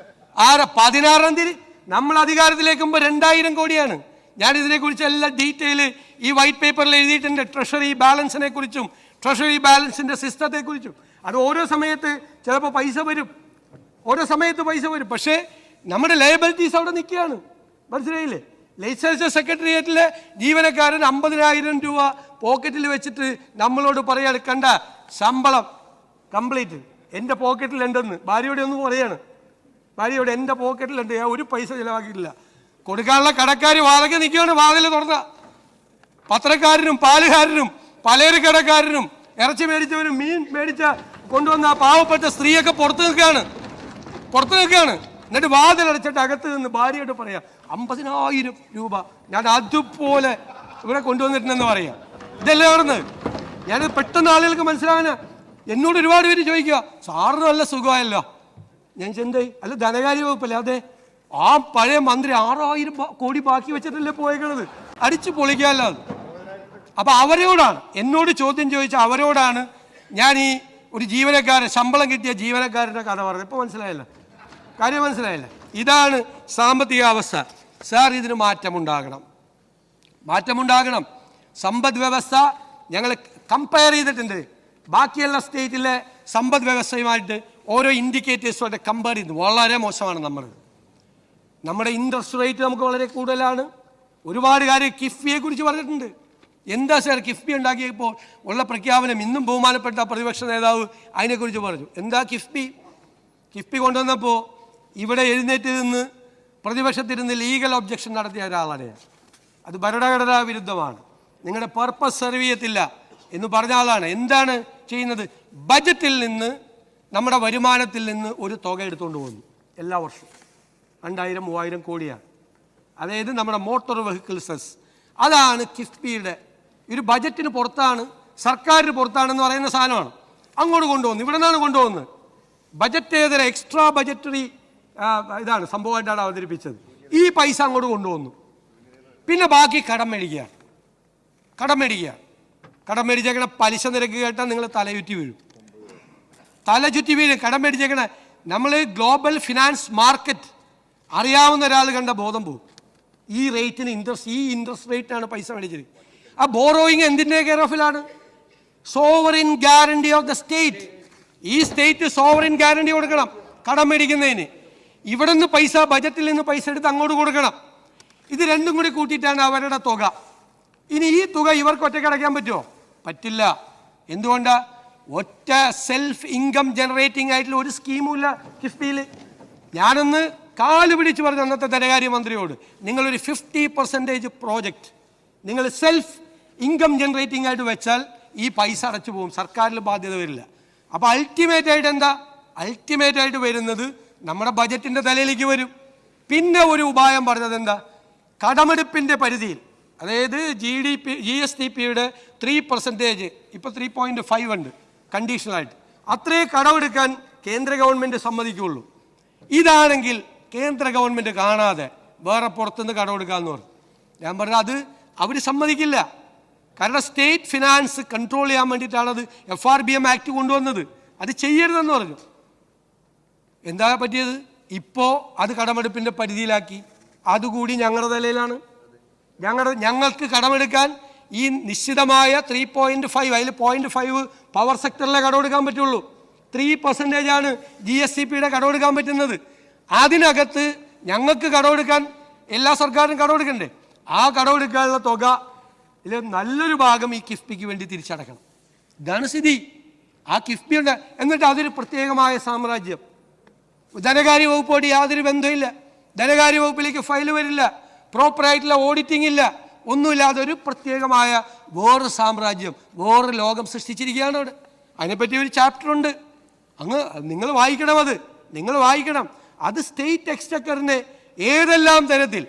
B: 16-ാം തീയതി നമ്മൾ അധികാരത്തിലേക്കുമ്പോൾ 2000 കോടിയാണ്. ഞാൻ ഇതിനെക്കുറിച്ച് എല്ലാ ഡീറ്റെയിൽ ഈ വൈറ്റ് പേപ്പറിൽ എഴുതിയിട്ടുണ്ട്. ട്രഷറി ബാലൻസിനെ കുറിച്ചും ട്രഷറി ബാലൻസിന്റെ സിസ്റ്റത്തെക്കുറിച്ചും. അത് ഓരോ സമയത്ത് ചിലപ്പോൾ പൈസ വരും, ഓരോ സമയത്ത് പൈസ വരും. പക്ഷേ നമ്മുടെ ലയബിലിറ്റീസ് അവിടെ നിൽക്കുകയാണ്. മനസ്സിലായില്ലേ? ലെജിസ്ലേച്ചർ സെക്രട്ടേറിയറ്റിലെ ജീവനക്കാരൻ 50,000 രൂപ പോക്കറ്റിൽ വെച്ചിട്ട് നമ്മളോട് പറയാണ്, കണ്ട ശമ്പളം കംപ്ലീറ്റ് എൻ്റെ പോക്കറ്റിലുണ്ടെന്ന്. ഭാര്യയോടെ ഒന്ന് പറയാണ്, ഭാര്യയോട് എൻ്റെ പോക്കറ്റിലുണ്ട്, ഞാൻ ഒരു പൈസ ചിലവാക്കിയിട്ടില്ല. കൊടുക്കാനുള്ള കടക്കാർ വാതിൽ നിൽക്കുകയാണ്. വാതിൽ തുറന്ന പത്രക്കാരനും പാലുകാരനും പലചരക്ക് കടക്കാരനും ഇറച്ചി മേടിച്ചവരും മീൻ മേടിച്ച കൊണ്ടുവന്ന പാവപ്പെട്ട സ്ത്രീയൊക്കെ പുറത്തു നിൽക്കുകയാണ്. എന്നിട്ട് വാതിലടച്ചിട്ട് അകത്ത് നിന്ന് ഭാര്യയോട് പറയാം, 50,000 രൂപ ഞാൻ അതുപോലെ ഇവിടെ കൊണ്ടുവന്നിട്ടുണ്ടെന്ന് പറയാം. ഇതല്ലേ നടന്നത്? ഞാൻ പെട്ടെന്ന് ആളുകൾക്ക് മനസ്സിലാകാനാ. എന്നോട് ഒരുപാട് പേര് ചോദിക്കുക, സാറിന് നല്ല സുഖമായല്ലോ. ഞാൻ ചെന്തായി? അല്ല, ധനകാര്യ വകുപ്പല്ലേ? അതെ. ആ പഴയ മന്ത്രി 6000 കോടി ബാക്കി വെച്ചിട്ടല്ലേ പോയേക്കണത്. അടിച്ചു പൊളിക്കാമല്ലോ. അപ്പൊ അവരോടാണ് എന്നോട് ചോദ്യം ചോദിച്ച അവരോടാണ് ഞാൻ ഈ ഒരു ജീവനക്കാരൻ, ശമ്പളം കിട്ടിയ ജീവനക്കാരൻ്റെ കഥ പറഞ്ഞത്. ഇപ്പൊ മനസ്സിലായല്ലോ, കാര്യം മനസ്സിലായില്ല. ഇതാണ് സാമ്പത്തിക അവസ്ഥ. സാർ, ഇതിന് മാറ്റമുണ്ടാകണം. സമ്പദ് വ്യവസ്ഥ ഞങ്ങൾ കമ്പയർ ചെയ്തിട്ടുണ്ട്. ബാക്കിയുള്ള സ്റ്റേറ്റിലെ സമ്പദ് വ്യവസ്ഥയുമായിട്ട് ഓരോ ഇൻഡിക്കേറ്റേഴ്സുമായിട്ട് കമ്പയർ ചെയ്ത് വളരെ മോശമാണ്. നമ്മുടെ ഇൻട്രസ്റ്റ് റേറ്റ് നമുക്ക് വളരെ കൂടുതലാണ്. ഒരുപാട് കാര്യം കിഫ്ബിയെ കുറിച്ച് പറഞ്ഞിട്ടുണ്ട്. എന്താ സാർ കിഫ്ബി ഉണ്ടാക്കിയപ്പോൾ ഉള്ള പ്രഖ്യാപനം? ഇന്നും ബഹുമാനപ്പെട്ട പ്രതിപക്ഷ നേതാവ് അതിനെക്കുറിച്ച് പറഞ്ഞു. എന്താ കിഫ്ബി കൊണ്ടുവന്നപ്പോൾ ഇവിടെ എഴുന്നേറ്റ് നിന്ന് പ്രതിപക്ഷത്തിരുന്ന് ലീഗൽ ഒബ്ജക്ഷൻ നടത്തിയ ഒരാളാണ്. അത് ഭരണഘടനാ വിരുദ്ധമാണ്, നിങ്ങളുടെ പർപ്പസ് സെർവ് ചെയ്യത്തില്ല എന്ന് പറഞ്ഞ ആളാണ്. എന്താണ് ചെയ്യുന്നത്? ബജറ്റിൽ നിന്ന്, നമ്മുടെ വരുമാനത്തിൽ നിന്ന് ഒരു തുക എടുത്തുകൊണ്ട് പോകുന്നു എല്ലാ വർഷവും. 2000-3000 കോടിയാണ്. അതായത് നമ്മുടെ മോട്ടോർ വെഹിക്കിൾ സെസ്. അതാണ് കിഫ്ബിയുടെ ഒരു ബജറ്റിന് പുറത്താണ്, സർക്കാരിന് പുറത്താണെന്ന് പറയുന്ന സാധനമാണ്. അങ്ങോട്ട് കൊണ്ടുപോകുന്നു. ഇവിടെ നിന്നാണ് കൊണ്ടുപോകുന്നത്. ബജറ്റേതര എക്സ്ട്രാ ബജറ്ററി ഇതാണ് സംഭവമായിട്ടാണ് അവതരിപ്പിച്ചത്. ഈ പൈസ അങ്ങോട്ട് കൊണ്ടുപോകുന്നു. പിന്നെ ബാക്കി കടം മേടിച്ചേക്കണ പലിശ നിരക്ക് കേട്ടാൽ നിങ്ങൾ തലചുറ്റി വീഴും. കടം മേടിച്ചേക്കണ നമ്മൾ ഗ്ലോബൽ ഫിനാൻസ് മാർക്കറ്റ് അറിയാവുന്ന ഒരാൾ കണ്ട ബോധം പോകും. ഈ റേറ്റിന് ഇൻട്രസ്റ്റ് റേറ്റാണ് പൈസ മേടിച്ചത്. ആ ബോറോയിങ് എന്തിൻ്റെ കെയർ ഓഫിലാണ്? Sovereign guarantee of the state. ഈ സ്റ്റേറ്റ് സോവറിൻ ഗ്യാരണ്ടി കൊടുക്കണം കടം മേടിക്കുന്നതിന്. ഇവിടെ നിന്ന് പൈസ, ബജറ്റിൽ നിന്ന് പൈസ എടുത്ത് അങ്ങോട്ട് കൊടുക്കണം. ഇത് രണ്ടും കൂടി കൂട്ടിയിട്ടാണ് അവരുടെ തുക. ഇനി ഈ തുക ഇവർക്ക് ഒറ്റയ്ക്ക് അടയ്ക്കാൻ പറ്റുമോ? പറ്റില്ല. എന്തുകൊണ്ടാ? ഒറ്റ സെൽഫ് ഇൻകം ജനറേറ്റിംഗ് ആയിട്ടുള്ള ഒരു സ്കീമും ഇല്ല കിഫ്ബിയിൽ. ഞാനൊന്ന് കാല് പിടിച്ച് പറഞ്ഞു അന്നത്തെ ധനകാര്യമന്ത്രിയോട്, നിങ്ങളൊരു 50% പ്രോജക്റ്റ് നിങ്ങൾ സെൽഫ് ഇൻകം ജനറേറ്റിംഗ് ആയിട്ട് വെച്ചാൽ ഈ പൈസ അടച്ചു പോകും, സർക്കാരിൽ ബാധ്യത വരില്ല. അപ്പോൾ അൾട്ടിമേറ്റ് ആയിട്ട് വരുന്നത് നമ്മുടെ ബജറ്റിൻ്റെ തലയിലേക്ക് വരും. പിന്നെ ഒരു ഉപായം പറഞ്ഞത് എന്താ? കടമെടുപ്പിൻ്റെ പരിധിയിൽ, അതായത് GSDPയുടെ 3%, ഇപ്പോൾ 3.5 ഉണ്ട് കണ്ടീഷണലായിട്ട്, അത്രേ കടമെടുക്കാൻ കേന്ദ്ര ഗവൺമെൻറ് സമ്മതിക്കുകയുള്ളൂ. ഇതാണെങ്കിൽ കേന്ദ്ര ഗവൺമെൻറ് കാണാതെ വേറെ പുറത്തുനിന്ന് കടമെടുക്കാമെന്ന് പറഞ്ഞു. ഞാൻ പറഞ്ഞു അത് അവർ സമ്മതിക്കില്ല. കാരണം സ്റ്റേറ്റ് ഫിനാൻസ് കൺട്രോൾ ചെയ്യാൻ വേണ്ടിയിട്ടാണ് അത് FRBM ആക്ട് കൊണ്ടുവന്നത്. അത് ചെയ്യരുതെന്ന് പറഞ്ഞു. എന്താ പറ്റിയത്? ഇപ്പോൾ അത് കടമെടുപ്പിൻ്റെ പരിധിയിലാക്കി. അതുകൂടി ഞങ്ങളുടെ തലയിലാണ്. ഞങ്ങൾക്ക് കടമെടുക്കാൻ ഈ നിശ്ചിതമായ 3.5, അതിൽ 0.5 പവർ സെക്ടറിലെ കടമെടുക്കാൻ പറ്റുള്ളൂ. 3% GSCPയുടെ കടമെടുക്കാൻ പറ്റുന്നത്. അതിനകത്ത് ഞങ്ങൾക്ക് കടമെടുക്കാൻ എല്ലാ സർക്കാരും കടമെടുക്കണ്ടേ? ആ കടമെടുക്കാനുള്ള തുക ഇതിൽ നല്ലൊരു ഭാഗം ഈ കിഫ്ബിക്ക് വേണ്ടി തിരിച്ചടക്കണം. ഇതാണ് സ്ഥിതി. ആ കിഫ്ബി ഉണ്ട്. എന്നിട്ട് അതൊരു പ്രത്യേകമായ സാമ്രാജ്യം. ധനകാര്യ വകുപ്പോട് യാതൊരു ബന്ധമില്ല. ധനകാര്യ വകുപ്പിലേക്ക് ഫയൽ വരില്ല, പ്രോപ്പറായിട്ടുള്ള ഓഡിറ്റിംഗ് ഇല്ല, ഒന്നുമില്ലാതെ ഒരു പ്രത്യേകമായ വേറൊരു സാമ്രാജ്യം, വേറൊരു ലോകം സൃഷ്ടിച്ചിരിക്കുകയാണ് അവിടെ. അതിനെപ്പറ്റി ഒരു ചാപ്റ്റർ ഉണ്ട്. അങ്ങ് നിങ്ങൾ വായിക്കണം, നിങ്ങൾ വായിക്കണം. അത് സ്റ്റേറ്റ് എക്സ്ചക്കറിനെ ഏതെല്ലാം തരത്തിൽ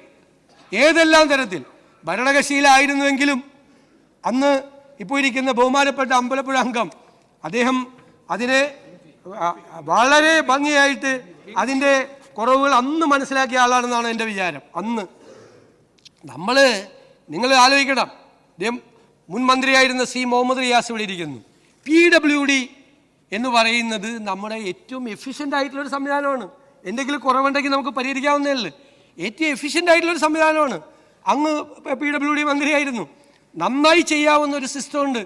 B: ഭരണകക്ഷിയിലായിരുന്നുവെങ്കിലും അന്ന് ഇപ്പോൾ ഇരിക്കുന്ന ബഹുമാനപ്പെട്ട അമ്പലപ്പുഴ അംഗം അദ്ദേഹം അതിനെ വളരെ ഭംഗിയായിട്ട് അതിൻ്റെ കുറവുകൾ അന്ന് മനസ്സിലാക്കിയ ആളാണെന്നാണ് എൻ്റെ വിചാരം. അന്ന് നിങ്ങൾ ആലോചിക്കണം, അദ്ദേഹം മുൻ മന്ത്രിയായിരുന്ന സി മുഹമ്മദ് റിയാസ് ഇവിടെ ഇരിക്കുന്നു. PWD എന്ന് പറയുന്നത് നമ്മുടെ ഏറ്റവും എഫിഷ്യൻ്റ് ആയിട്ടുള്ളൊരു സംവിധാനമാണ്. എന്തെങ്കിലും കുറവുണ്ടെങ്കിൽ നമുക്ക് പരിഹരിക്കാവുന്നതല്ലേ. ഏറ്റവും എഫിഷ്യൻ്റ് ആയിട്ടുള്ളൊരു സംവിധാനമാണ്. അങ്ങ് PWD മന്ത്രിയായിരുന്നു. നന്നായി ചെയ്യാവുന്ന ഒരു സിസ്റ്റം ഉണ്ട്.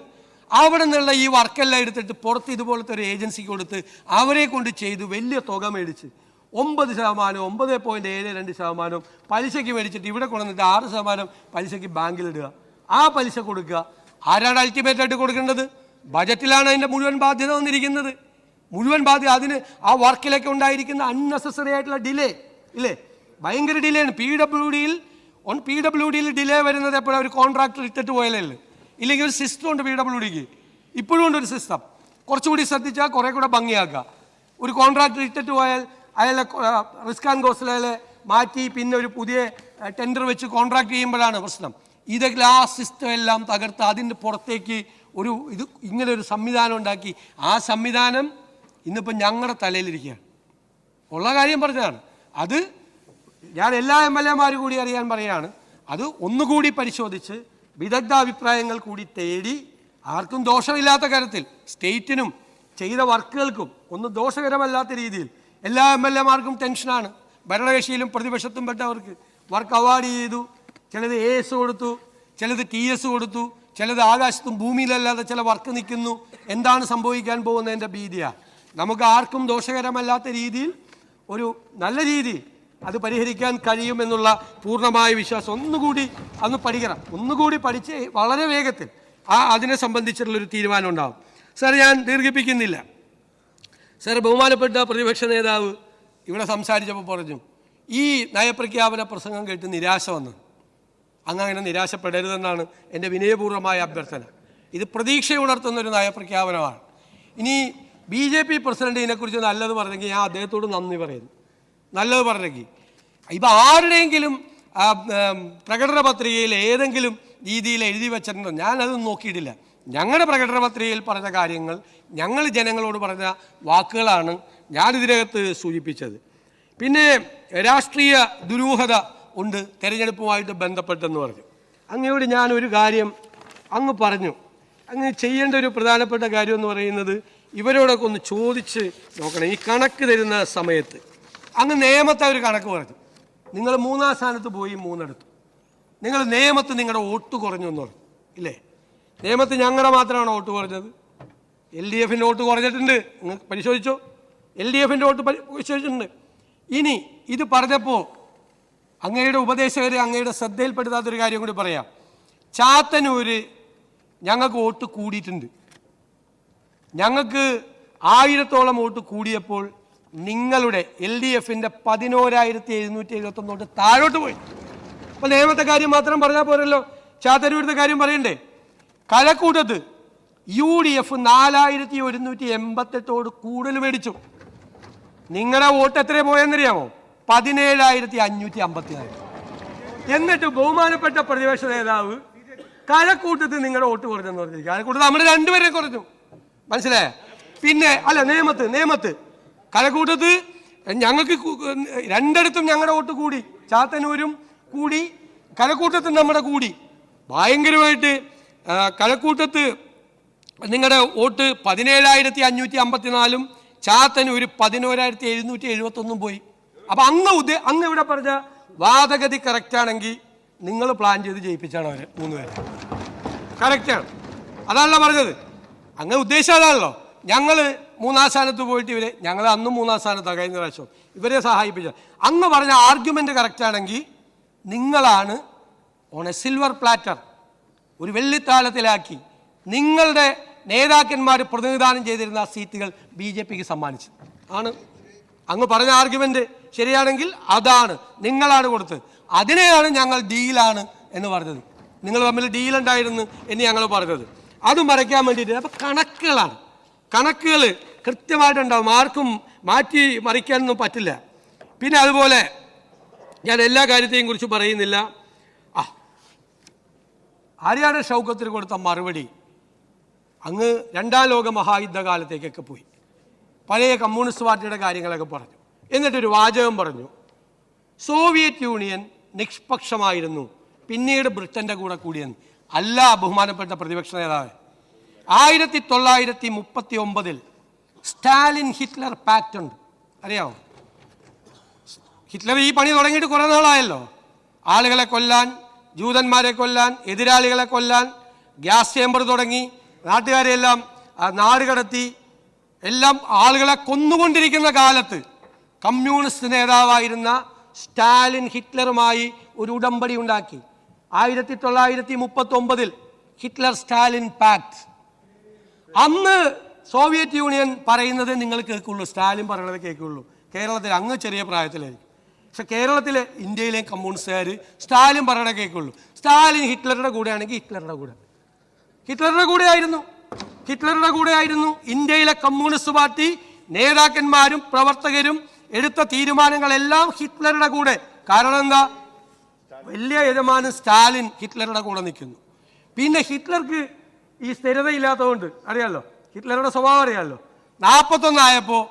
B: അവിടെ നിന്നുള്ള ഈ വർക്കെല്ലാം എടുത്തിട്ട് പുറത്ത് ഇതുപോലത്തെ ഒരു ഏജൻസിക്ക് കൊടുത്ത് അവരെ കൊണ്ട് ചെയ്തു വലിയ തുക മേടിച്ച് 9%, 9.72% പലിശയ്ക്ക് മേടിച്ചിട്ട് ഇവിടെ കൊണ്ടുവന്നിട്ട് 6% പലിശയ്ക്ക് ബാങ്കിലിടുക. ആ പലിശ കൊടുക്കുക. ആരാണ് അൾട്ടിമേറ്റ് ആയിട്ട് കൊടുക്കേണ്ടത്? ബജറ്റിലാണ് അതിൻ്റെ മുഴുവൻ ബാധ്യത വന്നിരിക്കുന്നത്. അതിന് ആ വർക്കിലൊക്കെ ഉണ്ടായിരിക്കുന്ന അൺനെസസറി ആയിട്ടുള്ള ഡിലേ ഇല്ലേ, ഭയങ്കര ഡിലേ ആണ്. PWDയിൽ ഡിലേ വരുന്നത് എപ്പോഴും ഒരു കോൺട്രാക്ടർ ഇട്ടിട്ട് പോയാലേ. ഇല്ലെങ്കിൽ ഒരു സിസ്റ്റം ഉണ്ട് PWDക്ക്, ഇപ്പോഴും ഉണ്ട് ഒരു സിസ്റ്റം. കുറച്ചുകൂടി ശ്രദ്ധിച്ചാൽ കുറേ കൂടെ ഭംഗിയാക്കുക. ഒരു കോൺട്രാക്ടർ ഇട്ടിട്ട് പോയാൽ അയാളെ റിസ്ക് ആൻഡ് കോസ്റ്റിൽ അയാളെ മാറ്റി പിന്നെ ഒരു പുതിയ ടെൻഡർ വെച്ച് കോൺട്രാക്ട് ചെയ്യുമ്പോഴാണ് പ്രശ്നം. ഇതെല്ലാം ആ സിസ്റ്റം എല്ലാം തകർത്ത് അതിൻ്റെ പുറത്തേക്ക് ഇങ്ങനെ ഒരു സംവിധാനം ഉണ്ടാക്കി. ആ സംവിധാനം ഇന്നിപ്പോൾ ഞങ്ങളുടെ തലയിലിരിക്കുകയാണ്. ഉള്ള കാര്യം പറഞ്ഞതാണ്. അത് ഞാൻ എല്ലാ MLA-മാരും കൂടി അറിയാൻ പറയുകയാണ്. അത് ഒന്നുകൂടി പരിശോധിച്ച് വിദഗ്ധാഭിപ്രായങ്ങൾ കൂടി തേടി ആർക്കും ദോഷമില്ലാത്ത കാര്യത്തിൽ സ്റ്റേറ്റിനും ചെയ്ത വർക്കുകൾക്കും ഒന്നും ദോഷകരമല്ലാത്ത രീതിയിൽ എല്ലാ MLA-മാർക്കും ടെൻഷനാണ്. ഭരണകക്ഷിയിലും പ്രതിപക്ഷത്തും പെട്ടവർക്ക് വർക്ക് അവാർഡ് ചെയ്തു. ചിലത് AS കൊടുത്തു, ചിലത് TS കൊടുത്തു, ചിലത് ആകാശത്തും ഭൂമിയിലല്ലാതെ ചില വർക്ക് നിൽക്കുന്നു. എന്താണ് സംഭവിക്കാൻ പോകുന്നതിൻ്റെ ഭീതിയാണ്. നമുക്ക് ആർക്കും ദോഷകരമല്ലാത്ത രീതിയിൽ ഒരു നല്ല രീതിയിൽ അത് പരിഹരിക്കാൻ കഴിയുമെന്നുള്ള പൂർണ്ണമായ വിശ്വാസം ഒന്നുകൂടി പഠിച്ച് വളരെ വേഗത്തിൽ അതിനെ സംബന്ധിച്ചിട്ടുള്ളൊരു തീരുമാനം ഉണ്ടാകും. സാർ, ഞാൻ ദീർഘിപ്പിക്കുന്നില്ല. സാർ, ബഹുമാനപ്പെട്ട പ്രതിപക്ഷ നേതാവ് ഇവിടെ സംസാരിച്ചപ്പോൾ പറഞ്ഞു ഈ നയപ്രഖ്യാപന പ്രസംഗം കേട്ട് നിരാശ വന്നു. അങ്ങനെ നിരാശപ്പെടരുതെന്നാണ് എൻ്റെ വിനയപൂർവ്വമായ അഭ്യർത്ഥന. ഇത് പ്രതീക്ഷയുണർത്തുന്നൊരു നയപ്രഖ്യാപനമാണ്. ഇനി BJP പ്രസിഡന്റ് ഇതിനെക്കുറിച്ച് നല്ലത് പറഞ്ഞെങ്കിൽ ഞാൻ അദ്ദേഹത്തോട് നന്ദി പറയുന്നു. നല്ലത് പറഞ്ഞെങ്കിൽ ഇപ്പം ആരുടെയെങ്കിലും പ്രകടന പത്രികയിൽ ഏതെങ്കിലും രീതിയിൽ എഴുതി വെച്ചിട്ടുണ്ടോ? ഞാനത് നോക്കിയിട്ടില്ല. ഞങ്ങളുടെ പ്രകടന പത്രികയിൽ പറഞ്ഞ കാര്യങ്ങൾ, ഞങ്ങൾ ജനങ്ങളോട് പറഞ്ഞ വാക്കുകളാണ് ഞാനിതിനകത്ത് സൂചിപ്പിച്ചത്. പിന്നെ രാഷ്ട്രീയ ദുരൂഹത ഉണ്ട് തെരഞ്ഞെടുപ്പുമായിട്ട് ബന്ധപ്പെട്ടെന്ന് പറഞ്ഞു. അങ്ങയോട് ഞാനൊരു കാര്യം അങ്ങ് പറഞ്ഞു. അങ്ങ് ചെയ്യേണ്ട ഒരു പ്രധാനപ്പെട്ട കാര്യം എന്ന് പറയുന്നത് ഇവരോടൊക്കെ ഒന്ന് ചോദിച്ച് നോക്കണം. ഈ കണക്ക് തരുന്ന സമയത്ത് അങ്ങ് നിയമത്തെ ഒരു കണക്ക് പറഞ്ഞു. നിങ്ങൾ 3-ാം സ്ഥാനത്ത് പോയി 3 എടുത്തു. നിങ്ങൾ നിയമത്ത് നിങ്ങളുടെ വോട്ട് കുറഞ്ഞു എന്ന് പറഞ്ഞു ഇല്ലേ? നിയമത്ത് ഞങ്ങളുടെ മാത്രമാണ് വോട്ട് കുറഞ്ഞത്. LDFിൻ്റെ വോട്ട് കുറഞ്ഞിട്ടുണ്ട്. നിങ്ങൾ പരിശോധിച്ചോ? LDFിൻ്റെ വോട്ട് പരിശോധിച്ചിട്ടുണ്ട്. ഇനി ഇത് പറഞ്ഞപ്പോൾ അങ്ങയുടെ ഉപദേശകരെ അങ്ങയുടെ ശ്രദ്ധയിൽപ്പെടുത്താത്തൊരു കാര്യം കൂടി പറയാം. ചാത്തന്നൂര് ഞങ്ങൾക്ക് വോട്ട് കൂടിയിട്ടുണ്ട്. ഞങ്ങൾക്ക് 1000-ഓളം വോട്ട് കൂടിയപ്പോൾ നിങ്ങളുടെ LDFിൻ്റെ 11,771 വോട്ട് താഴോട്ട് പോയി. അപ്പോൾ നിയമത്തെ കാര്യം മാത്രം പറഞ്ഞാൽ പോരല്ലോ, ചാത്തന്നൂരിൻ്റെ കാര്യം പറയണ്ടേ? കഴക്കൂട്ടത്ത് UDF 4,188 കൂടുതൽ മേടിച്ചു. നിങ്ങളുടെ വോട്ട് എത്ര പോയെന്നറിയാമോ? 17,554. എന്നിട്ട് ബഹുമാനപ്പെട്ട പ്രതിപക്ഷ നേതാവ് കഴക്കൂട്ടത്ത് നിങ്ങളുടെ വോട്ട് കുറഞ്ഞെന്ന് പറഞ്ഞു. കഴക്കൂട്ടത്ത് നമ്മൾ 2 പേരെ കുറഞ്ഞു. മനസ്സിലായ? പിന്നെ അല്ല, നിയമത്ത് കഴക്കൂട്ടത്ത് ഞങ്ങൾക്ക് 2 ഞങ്ങളുടെ വോട്ട് കൂടി. ചാത്തന്നൂരും കൂടി, കഴക്കൂട്ടത്ത് നമ്മുടെ കൂടി ഭയങ്കരമായിട്ട്. കഴക്കൂട്ടത്ത് നിങ്ങളുടെ വോട്ട് 17,554, ചാത്തന്നൂര് 11,771 പോയി. അപ്പം അങ്ങ് ഇവിടെ പറഞ്ഞ വാദഗതി കറക്റ്റാണെങ്കിൽ നിങ്ങൾ പ്ലാൻ ചെയ്ത് ജയിപ്പിച്ചാണ് അവർ 3 പേരെ. കറക്റ്റാണ്, അതാണല്ലോ പറഞ്ഞത്. അങ്ങനെ ഉദ്ദേശിച്ചത് അതാണല്ലോ. ഞങ്ങൾ 3-ാം സ്ഥാനത്ത് പോയിട്ട് ഞങ്ങൾ അന്നും 3-ാം സ്ഥാനത്താണ് കഴിഞ്ഞ പ്രാവശ്യം ഇവരെ സഹായിപ്പിച്ച. അങ്ങ് പറഞ്ഞ ആർഗ്യുമെൻ്റ് കറക്റ്റാണെങ്കിൽ നിങ്ങളാണ് ഓൺ എ സിൽവർ പ്ലാറ്റർ ഒരു വെള്ളിത്താളത്തിലാക്കി നിങ്ങളുടെ നേതാക്കന്മാർ പ്രതിനിധാനം ചെയ്തിരുന്ന ആ സീറ്റുകൾ BJPക്ക് സമ്മാനിച്ചു ആണ്. അങ്ങ് പറഞ്ഞ ആർഗ്യുമെൻ്റ് ശരിയാണെങ്കിൽ അതാണ്, നിങ്ങളാണ് കൊടുത്തത്. അതിനെയാണ് ഞങ്ങൾ ഡീലാണ് എന്ന് പറഞ്ഞത്. നിങ്ങൾ തമ്മിൽ ഡീലുണ്ടായിരുന്നു എന്ന് ഞങ്ങൾ പറഞ്ഞത്. അത് മറയ്ക്കാൻ വേണ്ടിയിട്ട് അപ്പോൾ കണക്കുകൾ കൃത്യമായിട്ടുണ്ടാവും, ആർക്കും മാറ്റി മറിക്കാനൊന്നും പറ്റില്ല. പിന്നെ അതുപോലെ ഞാൻ എല്ലാ കാര്യത്തെയും കുറിച്ച് പറയുന്നില്ല. ആര്യാടൻ ഷൗക്കത്തിന് കൊടുത്ത മറുപടി അങ്ങ് 2-ാം ലോക മഹായുദ്ധകാലത്തേക്കൊക്കെ പോയി പഴയ കമ്മ്യൂണിസ്റ്റ് പാർട്ടിയുടെ കാര്യങ്ങളൊക്കെ പറഞ്ഞു. എന്നിട്ടൊരു വാചകം പറഞ്ഞു, സോവിയറ്റ് യൂണിയൻ നിഷ്പക്ഷമായിരുന്നു, പിന്നീട് ബ്രിട്ടൻ്റെ കൂടെ കൂടിയെന്ന്. അല്ല ബഹുമാനപ്പെട്ട പ്രതിപക്ഷ നേതാവ്, 1939 സ്റ്റാലിൻ ഹിറ്റ്ലർ പാക്റ്റ് ഉണ്ട്, അറിയാമോ? ഹിറ്റ്ലർ ഈ പണി തുടങ്ങിയിട്ട് കുറേ നാളായല്ലോ. ആളുകളെ കൊല്ലാൻ, ജൂതന്മാരെ കൊല്ലാൻ, എതിരാളികളെ കൊല്ലാൻ ഗ്യാസ് ചേമ്പർ തുടങ്ങി, നാട്ടുകാരെയെല്ലാം നാട് കടത്തി, എല്ലാം ആളുകളെ കൊന്നുകൊണ്ടിരിക്കുന്ന കാലത്ത് കമ്മ്യൂണിസ്റ്റ് നേതാവായിരുന്ന സ്റ്റാലിൻ ഹിറ്റ്ലറുമായി ഒരു ഉടമ്പടി ഉണ്ടാക്കി. 1939 ഹിറ്റ്ലർ സ്റ്റാലിൻ പാക്ട്. അന്ന് സോവിയറ്റ് യൂണിയൻ പറയുന്നത് നിങ്ങൾ കേൾക്കുള്ളൂ, സ്റ്റാലിൻ പറയുന്നത് കേൾക്കുള്ളൂ. കേരളത്തിൽ അങ്ങ് ചെറിയ പ്രായത്തിലായിരിക്കും, പക്ഷെ കേരളത്തിലെ ഇന്ത്യയിലെ കമ്മ്യൂണിസ്റ്റുകാർ സ്റ്റാലിൻ പറയണ കേൾക്കുള്ളൂ. സ്റ്റാലിൻ ഹിറ്റ്ലറുടെ കൂടെയാണെങ്കിൽ ഹിറ്റ്ലറുടെ കൂടെയായിരുന്നു. ഇന്ത്യയിലെ കമ്മ്യൂണിസ്റ്റ് പാർട്ടി നേതാക്കന്മാരും പ്രവർത്തകരും എടുത്ത തീരുമാനങ്ങളെല്ലാം ഹിറ്റ്ലറുടെ കൂടെ. കാരണം എന്താ? വലിയ യജമാനൻ സ്റ്റാലിൻ ഹിറ്റ്ലറുടെ കൂടെ നിൽക്കുന്നു. പിന്നെ ഹിറ്റ്ലർക്ക് ഈ സ്ഥിരതയില്ലാത്തതുകൊണ്ട് അറിയാമല്ലോ, ഹിറ്റ്ലറുടെ സ്വഭാവം അറിയാമല്ലോ. 41 ആയപ്പോൾ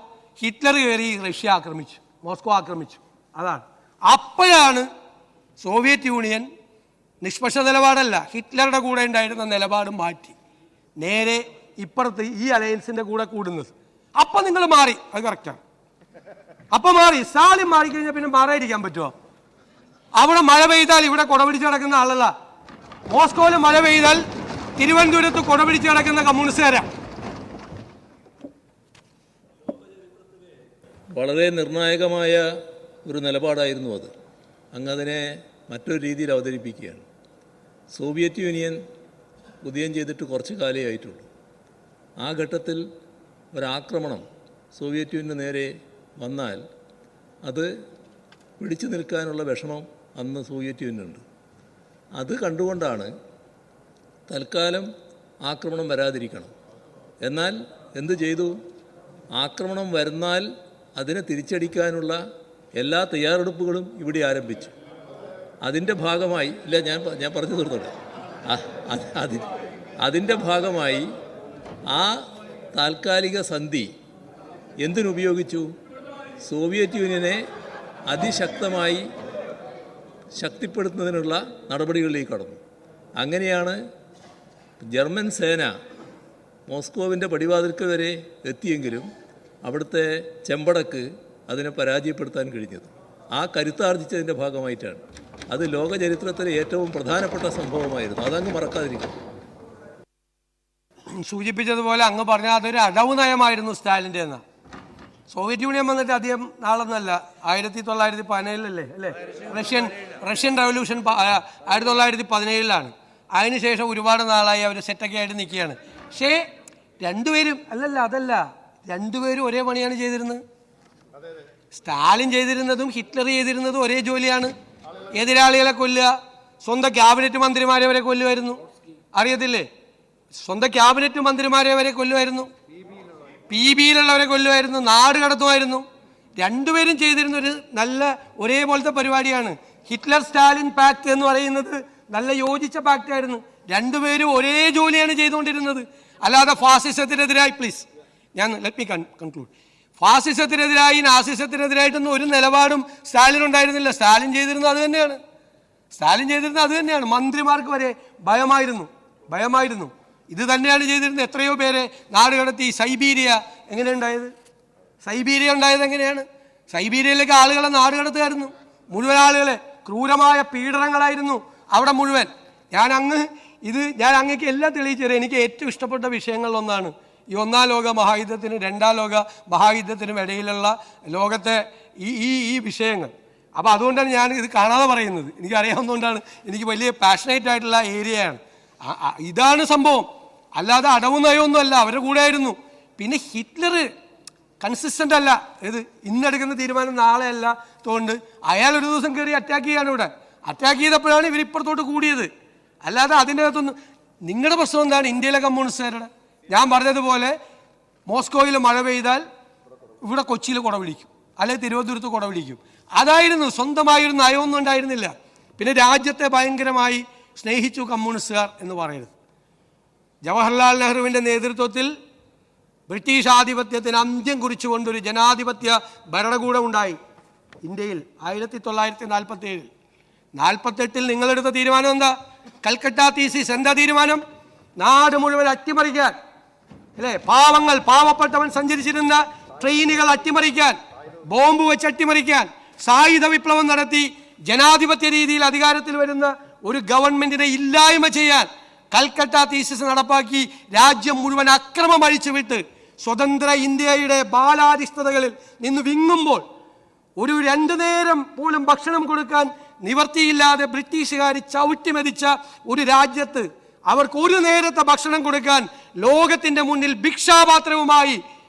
B: ഹിറ്റ്ലർ കയറി റഷ്യ ആക്രമിച്ചു, മോസ്കോ ആക്രമിച്ചു. അതാണ് അപ്പോഴാണ് സോവിയറ്റ് യൂണിയൻ നിഷ്പക്ഷ നിലപാടല്ല, ഹിറ്റ്ലറുടെ കൂടെ ഉണ്ടായിരുന്ന നിലപാട് മാറ്റി നേരെ ഇപ്പുറത്ത് ഈ അലയൻസിൻ്റെ കൂടെ കൂടുന്നത്. അപ്പം നിങ്ങൾ മാറി, അത് കറക്റ്റാണ്. അപ്പം മാറി. സ്റ്റാലിൻ മാറിക്കഴിഞ്ഞാൽ പിന്നെ മാറാതിരിക്കാൻ പറ്റുമോ? അവിടെ മഴ പെയ്താൽ ഇവിടെ കുടപിടിച്ച് കിടക്കുന്ന ആളല്ല. മോസ്കോയിൽ മഴ പെയ്താൽ തിരുവനന്തപുരത്ത് കുടപിടിച്ച് കിടക്കുന്ന കമ്മ്യൂണിസ്റ്റുകാരാണ്.
A: വളരെ നിർണായകമായ ഒരു നിലപാടായിരുന്നു അത്. അങ്ങതിനെ മറ്റൊരു രീതിയിൽ അവതരിപ്പിക്കുകയാണ്. സോവിയറ്റ് യൂണിയൻ ഉദയം ചെയ്തിട്ട് കുറച്ച് കാലമേ ആയിട്ടുള്ളൂ. ആ ഘട്ടത്തിൽ ഒരാക്രമണം സോവിയറ്റ് യൂണിയന് നേരെ വന്നാൽ അത് പിടിച്ചു നിൽക്കാനുള്ള വിഷമം അന്ന് സോവിയറ്റ് യൂണിയനുണ്ട്. അത് കണ്ടുകൊണ്ടാണ് തൽക്കാലം ആക്രമണം വരാതിരിക്കണം. എന്നാൽ എന്തു ചെയ്തു? ആക്രമണം വരുന്നാൽ അതിനെ തിരിച്ചടിക്കാനുള്ള എല്ലാ തയ്യാറെടുപ്പുകളും ഇവിടെ ആരംഭിച്ചു. അതിൻ്റെ ഭാഗമായി ഞാൻ പറഞ്ഞു തീർത്തോട്ടെ. അതിൻ്റെ ഭാഗമായി ആ താൽക്കാലിക സന്ധി എന്തിനുപയോഗിച്ചു? സോവിയറ്റ് യൂണിയനെ അതിശക്തമായി ശക്തിപ്പെടുത്തുന്നതിനുള്ള നടപടികളിലേക്ക് കടന്നു. അങ്ങനെയാണ് ജർമ്മൻ സേന മോസ്കോവിൻ്റെ പടിവാതിൽക്കൽ വരെ എത്തിയെങ്കിലും അവിടുത്തെ ചെമ്പടക്ക് അതിനെ പരാജയപ്പെടുത്താൻ കഴിഞ്ഞത്. ആ കരുത്താർജിച്ചതിൻ്റെ ഭാഗമായിട്ടാണ്. അത് ലോക ചരിത്രത്തിലെ ഏറ്റവും പ്രധാനപ്പെട്ട സംഭവമായിരുന്നു. അതങ്ങ് മറക്കാതിരിക്കും.
B: സൂചിപ്പിച്ചതുപോലെ അങ്ങ് പറഞ്ഞാൽ അതൊരു അടവ് നയമായിരുന്നു സ്റ്റാലിൻ്റെ എന്ന. സോവിയറ്റ് യൂണിയൻ വന്നിട്ട് അധികം നാളൊന്നുമല്ല, 1917 അല്ലേ? റഷ്യൻ റവല്യൂഷൻ 1917 അതിനുശേഷം ഒരുപാട് നാളായി അവർ സെറ്റൊക്കെ ആയിട്ട് നിൽക്കുകയാണ്. പക്ഷേ രണ്ടുപേരും രണ്ടുപേരും ഒരേ പണിയാണ് ചെയ്തിരുന്നത്. സ്റ്റാലിൻ ചെയ്തിരുന്നതും ഹിറ്റ്ലർ ചെയ്തിരുന്നതും ഒരേ ജോലിയാണ്. എതിരാളികളെ കൊല്ലുക, സ്വന്തം ക്യാബിനറ്റ് മന്ത്രിമാരെ വരെ കൊല്ലുമായിരുന്നു, അറിയത്തില്ലേ? സ്വന്തം ക്യാബിനറ്റ് മന്ത്രിമാരെ വരെ കൊല്ലുമായിരുന്നു, PBയിലുള്ളവരെ കൊല്ലുമായിരുന്നു, നാട് കടത്തുമായിരുന്നു. രണ്ടുപേരും ചെയ്തിരുന്ന ഒരു നല്ല ഒരേപോലത്തെ പരിപാടിയാണ്. ഹിറ്റ്ലർ സ്റ്റാലിൻ പാക്ട് എന്ന് പറയുന്നത് നല്ല യോജിച്ച പാക്റ്റായിരുന്നു. രണ്ടുപേരും ഒരേ ജോലിയാണ് ചെയ്തുകൊണ്ടിരുന്നത്. അല്ലാതെ ഫാസിസത്തിനെതിരായി ലെറ്റ് മീ കൺക്ലൂഡ്. ഫാസിസത്തിനെതിരായി നാസിസത്തിനെതിരായിട്ടൊന്നും ഒരു നിലപാടും സ്റ്റാലിൻ ഉണ്ടായിരുന്നില്ല. സ്റ്റാലിൻ ചെയ്തിരുന്നത് അത് തന്നെയാണ്. മന്ത്രിമാർക്ക് വരെ ഭയമായിരുന്നു. ഇത് തന്നെയാണ് ചെയ്തിരുന്നത്. എത്രയോ പേരെ നാട് കടത്തി. സൈബീരിയ ഉണ്ടായത് എങ്ങനെയാണ്? സൈബീരിയയിലേക്ക് ആളുകളെ നാട് കടത്തുമായിരുന്നു. മുഴുവൻ ആളുകളെ ക്രൂരമായ പീഡനങ്ങളായിരുന്നു അവിടെ മുഴുവൻ. ഞാൻ അങ്ങേക്ക് എല്ലാം തെളിയിച്ചു തരാം. എനിക്ക് ഏറ്റവും ഇഷ്ടപ്പെട്ട വിഷയങ്ങളിലൊന്നാണ് ഈ ഒന്നാം ലോക മഹായുദ്ധത്തിനും രണ്ടാം ലോക മഹായുദ്ധത്തിനും ഇടയിലുള്ള ലോകത്തെ ഈ വിഷയങ്ങൾ. അപ്പോൾ അതുകൊണ്ടാണ് ഞാൻ ഇത് കാണാതെ പറയുന്നത്. എനിക്കറിയാവുന്നതുകൊണ്ടാണ്. എനിക്ക് വലിയ പാഷനേറ്റ് ആയിട്ടുള്ള ഏരിയയാണ്. ഇതാണ് സംഭവം, അല്ലാതെ അടവ് നയമൊന്നുമല്ല. അവരുടെ കൂടെ ആയിരുന്നു. പിന്നെ ഹിറ്റ്ലർ കൺസിസ്റ്റൻ്റ് അല്ല. ഇത് ഇന്നെടുക്കുന്ന തീരുമാനം നാളെ അല്ല. അതുകൊണ്ട് അയാൾ ഒരു ദിവസം കയറി അറ്റാക്ക് ചെയ്യാണ്. ഇവിടെ അറ്റാക്ക് ചെയ്തപ്പോഴാണ് ഇവരിപ്പുറത്തോട്ട് കൂടിയത്. അല്ലാതെ അതിൻ്റെ അകത്തൊന്നും. നിങ്ങളുടെ പ്രശ്നം എന്താണ്? ഇന്ത്യയിലെ കമ്മ്യൂണിസ്റ്റുകാരുടെ ഞാൻ പറഞ്ഞതുപോലെ മോസ്കോയിൽ മഴ പെയ്താൽ ഇവിടെ കൊച്ചിയിൽ കുട പിടിക്കും, അല്ലെങ്കിൽ തിരുവനന്തപുരത്ത് കുട പിടിക്കും. അതായിരുന്നു. സ്വന്തമായൊരു നയമൊന്നും ഉണ്ടായിരുന്നില്ല. പിന്നെ രാജ്യത്തെ ഭയങ്കരമായി സ്നേഹിച്ചു കമ്മ്യൂണിസ്റ്റുകാർ എന്ന് പറയരുത്. ജവഹർലാൽ നെഹ്റുവിൻ്റെ നേതൃത്വത്തിൽ ബ്രിട്ടീഷ് ആധിപത്യത്തിന് അന്ത്യം കുറിച്ചുകൊണ്ടൊരു ജനാധിപത്യ ഭരണകൂടം ഉണ്ടായി ഇന്ത്യയിൽ 1947. 48 നിങ്ങളെടുത്ത തീരുമാനം എന്താ? കൽക്കട്ട തീസിസ്. എന്താ തീരുമാനം? നാട് മുഴുവൻ അട്ടിമറിക്കാൻ, അല്ലേ? പാവപ്പെട്ടവൻ സഞ്ചരിച്ചിരുന്ന ട്രെയിനുകൾ അട്ടിമറിക്കാൻ, ബോംബ് വെച്ച് അട്ടിമറിക്കാൻ, സായുധ വിപ്ലവം നടത്തി ജനാധിപത്യ രീതിയിൽ അധികാരത്തിൽ വരുന്ന ഒരു ഗവൺമെന്റിനെ ഇല്ലായ്മ ചെയ്യാൻ കൽക്കട്ട തീസിസ് നടപ്പാക്കി രാജ്യം മുഴുവൻ അക്രമം അഴിച്ചുവിട്ട് സ്വതന്ത്ര ഇന്ത്യയുടെ ബാലാരിഷ്ടതകളിൽ നിന്ന് വിങ്ങുമ്പോൾ ഒരു 2 നേരം പോലും ഭക്ഷണം കൊടുക്കാൻ നിവർത്തിയില്ലാതെ ബ്രിട്ടീഷുകാർ ചവിട്ടിമെതിച്ച ഒരു രാജ്യത്ത് അവർക്ക് ഒരു നേരത്തെ ഭക്ഷണം കൊടുക്കാൻ ലോകത്തിൻ്റെ മുന്നിൽ ഭിക്ഷാപാത്രവുമായി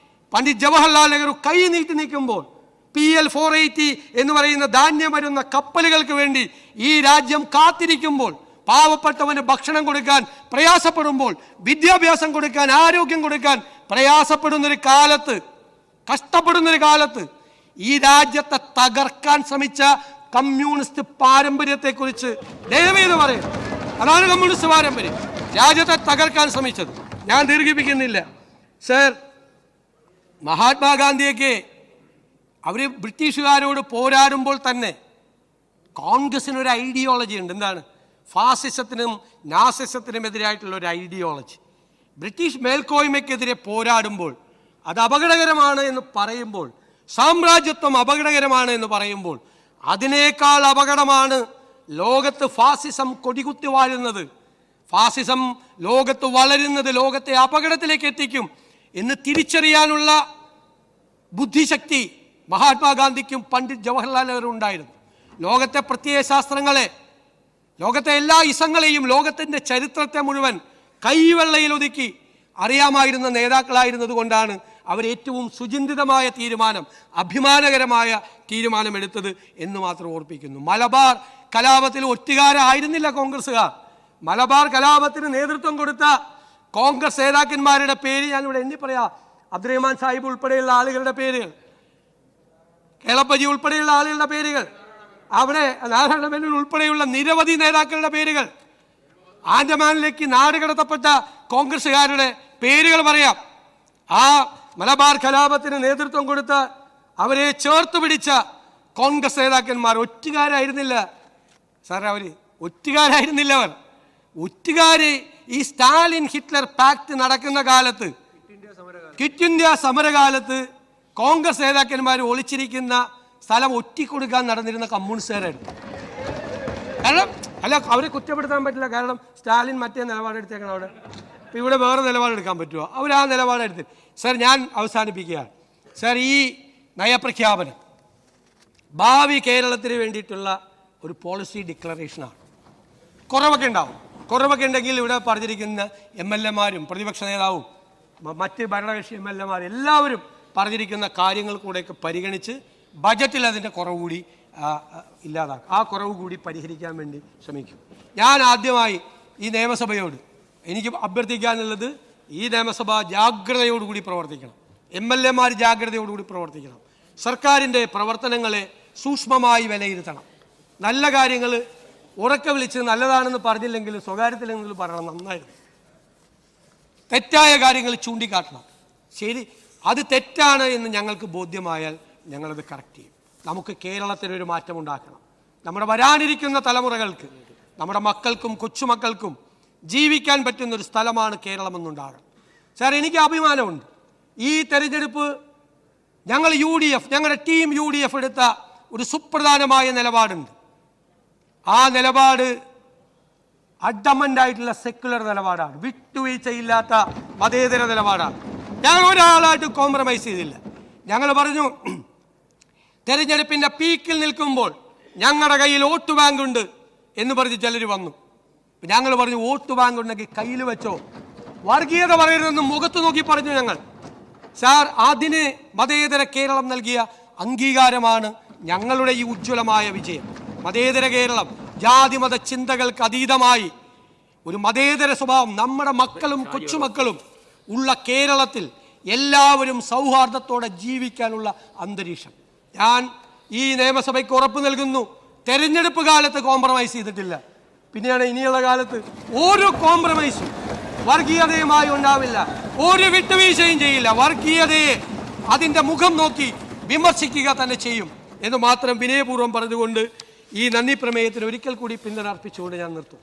B: പണ്ഡിറ്റ് ജവഹർലാൽ നെഹ്റു കൈ നീട്ടി നിൽക്കുമ്പോൾ PL 480 എന്ന് പറയുന്ന ധാന്യം വരുന്ന കപ്പലുകൾക്ക് വേണ്ടി ഈ രാജ്യം കാത്തിരിക്കുമ്പോൾ, പാവപ്പെട്ടവന് ഭക്ഷണം കൊടുക്കാൻ പ്രയാസപ്പെടുമ്പോൾ, വിദ്യാഭ്യാസം കൊടുക്കാൻ, ആരോഗ്യം കൊടുക്കാൻ പ്രയാസപ്പെടുന്നൊരു കാലത്ത്, കഷ്ടപ്പെടുന്നൊരു കാലത്ത് ഈ രാജ്യത്തെ തകർക്കാൻ ശ്രമിച്ച കമ്മ്യൂണിസ്റ്റ് പാരമ്പര്യത്തെക്കുറിച്ച് ദയവേത് പറയും. അതാണ് കമ്മ്യൂണിസ്റ്റ് പാരമ്പര്യം, രാജ്യത്തെ തകർക്കാൻ ശ്രമിച്ചത്. ഞാൻ ദീർഘിപ്പിക്കുന്നില്ല. സർ, മഹാത്മാഗാന്ധിയൊക്കെ അവർ ബ്രിട്ടീഷുകാരോട് പോരാടുമ്പോൾ തന്നെ കോൺഗ്രസിനൊരു ഐഡിയോളജി ഉണ്ട്. എന്താണ്? ഫാസിസത്തിനും നാസിസത്തിനും എതിരായിട്ടുള്ള ഒരു ഐഡിയോളജി. ബ്രിട്ടീഷ് മേൽക്കോയ്മയ്ക്കെതിരെ പോരാടുമ്പോൾ അത് അപകടകരമാണ് എന്ന് പറയുമ്പോൾ, സാമ്രാജ്യത്വം അപകടകരമാണ് എന്ന് പറയുമ്പോൾ, അതിനേക്കാൾ അപകടമാണ് ലോകത്ത് ഫാസിസം കൊടികുത്തി വാഴുന്നത്. ഫാസിസം ലോകത്ത് വളരുന്നത് ലോകത്തെ അപകടത്തിലേക്ക് എത്തിക്കും എന്ന് തിരിച്ചറിയാനുള്ള ബുദ്ധിശക്തി മഹാത്മാഗാന്ധിക്കും പണ്ഡിറ്റ് ജവഹർലാൽ നെഹ്റു ഉണ്ടായിരുന്നു. ലോകത്തെ പ്രത്യയശാസ്ത്രങ്ങളെ, ലോകത്തെ എല്ലാ ഇസങ്ങളെയും, ലോകത്തിൻ്റെ ചരിത്രത്തെ മുഴുവൻ കൈവെള്ളയിൽ ഒതുക്കി അറിയാമായിരുന്ന നേതാക്കളായിരുന്നത് കൊണ്ടാണ് അവർ ഏറ്റവും സുചിന്തിതമായ തീരുമാനം, അഭിമാനകരമായ തീരുമാനമെടുത്തത് എന്ന് മാത്രം ഓർപ്പിക്കുന്നു. മലബാർ കലാപത്തിൽ ഒറ്റുകാരായിരുന്നില്ല കോൺഗ്രസ്സുകാർ. മലബാർ കലാപത്തിന് നേതൃത്വം കൊടുത്ത കോൺഗ്രസ് നേതാക്കന്മാരുടെ പേര് ഞാനിവിടെ എണ്ണി പറയാം. അബ്ദുറഹ്മാൻ സാഹിബ് ഉൾപ്പെടെയുള്ള ആളുകളുടെ പേരുകൾ, കേളപ്പജി ഉൾപ്പെടെയുള്ള ആളുകളുടെ പേരുകൾ, അവിടെ നാരായണ മേനോൻ ഉൾപ്പെടെയുള്ള നിരവധി നേതാക്കളുടെ പേരുകൾ, ആൻഡമാനിലേക്ക് നാട് കടത്തപ്പെട്ട കോൺഗ്രസ്സുകാരുടെ പേരുകൾ പറയാം. ആ മലബാർ കലാപത്തിന് നേതൃത്വം കൊടുത്ത, അവരെ ചേർത്ത് പിടിച്ച കോൺഗ്രസ് നേതാക്കന്മാർ ഒറ്റുകാരായിരുന്നില്ല സാർ. അവർ ഒറ്റുകാരായിരുന്നില്ല. അവർ ഒറ്റുകാര് ഈ സ്റ്റാലിൻ ഹിറ്റ്ലർ പാക്ട് നടക്കുന്ന കാലത്ത്, ക്വിറ്റ് ഇന്ത്യ സമരകാലത്ത് കോൺഗ്രസ് നേതാക്കന്മാർ ഒളിച്ചിരിക്കുന്ന സ്ഥലം ഒറ്റിക്കൊടുക്കാൻ നടന്നിരുന്ന കമ്മ്യൂണിസ്റ്റുകാരായിരുന്നു. കാരണം അവരെ കുറ്റപ്പെടുത്താൻ പറ്റില്ല. കാരണം സ്റ്റാലിൻ മറ്റേ നിലപാടെടുത്തേക്കണം അവിടെ. ഇപ്പം ഇവിടെ വേറെ നിലപാടെടുക്കാൻ പറ്റുമോ? അവർ ആ നിലപാടെടുത്ത്. സാർ, ഞാൻ അവസാനിപ്പിക്കുകയാണ്. സാർ, ഈ നയപ്രഖ്യാപനം ഭാവി കേരളത്തിന് വേണ്ടിയിട്ടുള്ള ഒരു പോളിസി ഡിക്ലറേഷനാണ്. കുറവൊക്കെ ഉണ്ടാവും. കുറവൊക്കെ ഉണ്ടെങ്കിൽ ഇവിടെ പറഞ്ഞിരിക്കുന്ന MLA മാരും പ്രതിപക്ഷ നേതാവും മറ്റ് ഭരണകക്ഷി MLA എല്ലാവരും പറഞ്ഞിരിക്കുന്ന കാര്യങ്ങൾ കൂടെയൊക്കെ പരിഗണിച്ച് ബജറ്റിൽ അതിൻ്റെ കുറവ് കൂടി ഇല്ലാതാക്കും. ആ കുറവ് കൂടി പരിഹരിക്കാൻ വേണ്ടി ശ്രമിക്കും. ഞാൻ ആദ്യമായി ഈ നിയമസഭയോട് എനിക്ക് അഭ്യർത്ഥിക്കാനുള്ളത്, ഈ നിയമസഭ ജാഗ്രതയോടുകൂടി പ്രവർത്തിക്കണം. MLA ജാഗ്രതയോടുകൂടി പ്രവർത്തിക്കണം. സർക്കാരിൻ്റെ പ്രവർത്തനങ്ങളെ സൂക്ഷ്മമായി വിലയിരുത്തണം. നല്ല കാര്യങ്ങൾ ഉറക്കെ വിളിച്ച് നല്ലതാണെന്ന് പറഞ്ഞില്ലെങ്കിലും സ്വകാര്യത്തിലെങ്കിലും പറയണം, നന്നായിരുന്നു. തെറ്റായ കാര്യങ്ങൾ ചൂണ്ടിക്കാട്ടണം. ശരി, അത് തെറ്റാണ് എന്ന് ഞങ്ങൾക്ക് ബോധ്യമായാൽ ഞങ്ങളത് കറക്റ്റ് ചെയ്യും. നമുക്ക് കേരളത്തിനൊരു മാറ്റമുണ്ടാക്കണം. നമ്മുടെ വരാനിരിക്കുന്ന തലമുറകൾക്ക്, നമ്മുടെ മക്കൾക്കും കൊച്ചുമക്കൾക്കും ജീവിക്കാൻ പറ്റുന്നൊരു സ്ഥലമാണ് കേരളമെന്നുണ്ടാകണം. സാർ, എനിക്ക് അഭിമാനമുണ്ട്. ഈ തെരഞ്ഞെടുപ്പ് ഞങ്ങൾ ഞങ്ങളുടെ ടീം UDF എടുത്ത ഒരു സുപ്രധാനമായ നിലപാടുണ്ട്. ആ നിലപാട് അഡമന്റ് ആയിട്ടുള്ള സെക്യുലർ നിലപാടാണ്, വിട്ടുവീഴ്ചയില്ലാത്ത മതേതര നിലപാടാണ്. ഞങ്ങൾ ഒരാളായിട്ട് കോംപ്രമൈസ് ചെയ്തില്ല. ഞങ്ങൾ പറഞ്ഞു തെരഞ്ഞെടുപ്പിന്റെ പീക്കിൽ നിൽക്കുമ്പോൾ ഞങ്ങളുടെ കയ്യിൽ വോട്ട് ബാങ്ക് ഉണ്ട് എന്ന് പറഞ്ഞ് ചിലർ വന്നു. ഞങ്ങൾ പറഞ്ഞു വോട്ട് ബാങ്ക് ഉണ്ടെങ്കിൽ കയ്യിൽ വെച്ചോ, വർഗീയത പറയരുതെന്ന് മുഖത്ത് നോക്കി പറഞ്ഞു ഞങ്ങൾ. സാർ, അതിന് മതേതര കേരളം നൽകിയ അംഗീകാരമാണ് ഞങ്ങളുടെ ഈ ഉജ്ജ്വലമായ വിജയം. മതേതര കേരളം, ജാതിമത ചിന്തകൾക്ക് അതീതമായി ഒരു മതേതര സ്വഭാവം നമ്മുടെ മക്കളും കൊച്ചുമക്കളും ഉള്ള കേരളത്തിൽ എല്ലാവരും സൗഹാർദ്ദത്തോടെ ജീവിക്കാനുള്ള അന്തരീക്ഷം. ഞാൻ ഈ നിയമസഭയ്ക്ക് ഉറപ്പ് നൽകുന്നു, തെരഞ്ഞെടുപ്പ് കാലത്ത് കോംപ്രമൈസ് ചെയ്തിട്ടില്ല. പിന്നെയാണ് ഇനിയുള്ള കാലത്ത് ഒരു കോംപ്രമൈസും വർഗീയതയുമായി ഉണ്ടാവില്ല, ഒരു വിട്ടുവീഴ്ചയും ചെയ്യില്ല. വർഗീയതയെ അതിൻ്റെ മുഖം നോക്കി വിമർശിക്കുക തന്നെ ചെയ്യും എന്ന് മാത്രം വിനയപൂർവ്വം പറഞ്ഞുകൊണ്ട് ഈ നന്ദി പ്രമേയത്തിന് ഒരിക്കൽ കൂടി പിന്തുണ അർപ്പിച്ചുകൊണ്ട് ഞാൻ നിർത്തും.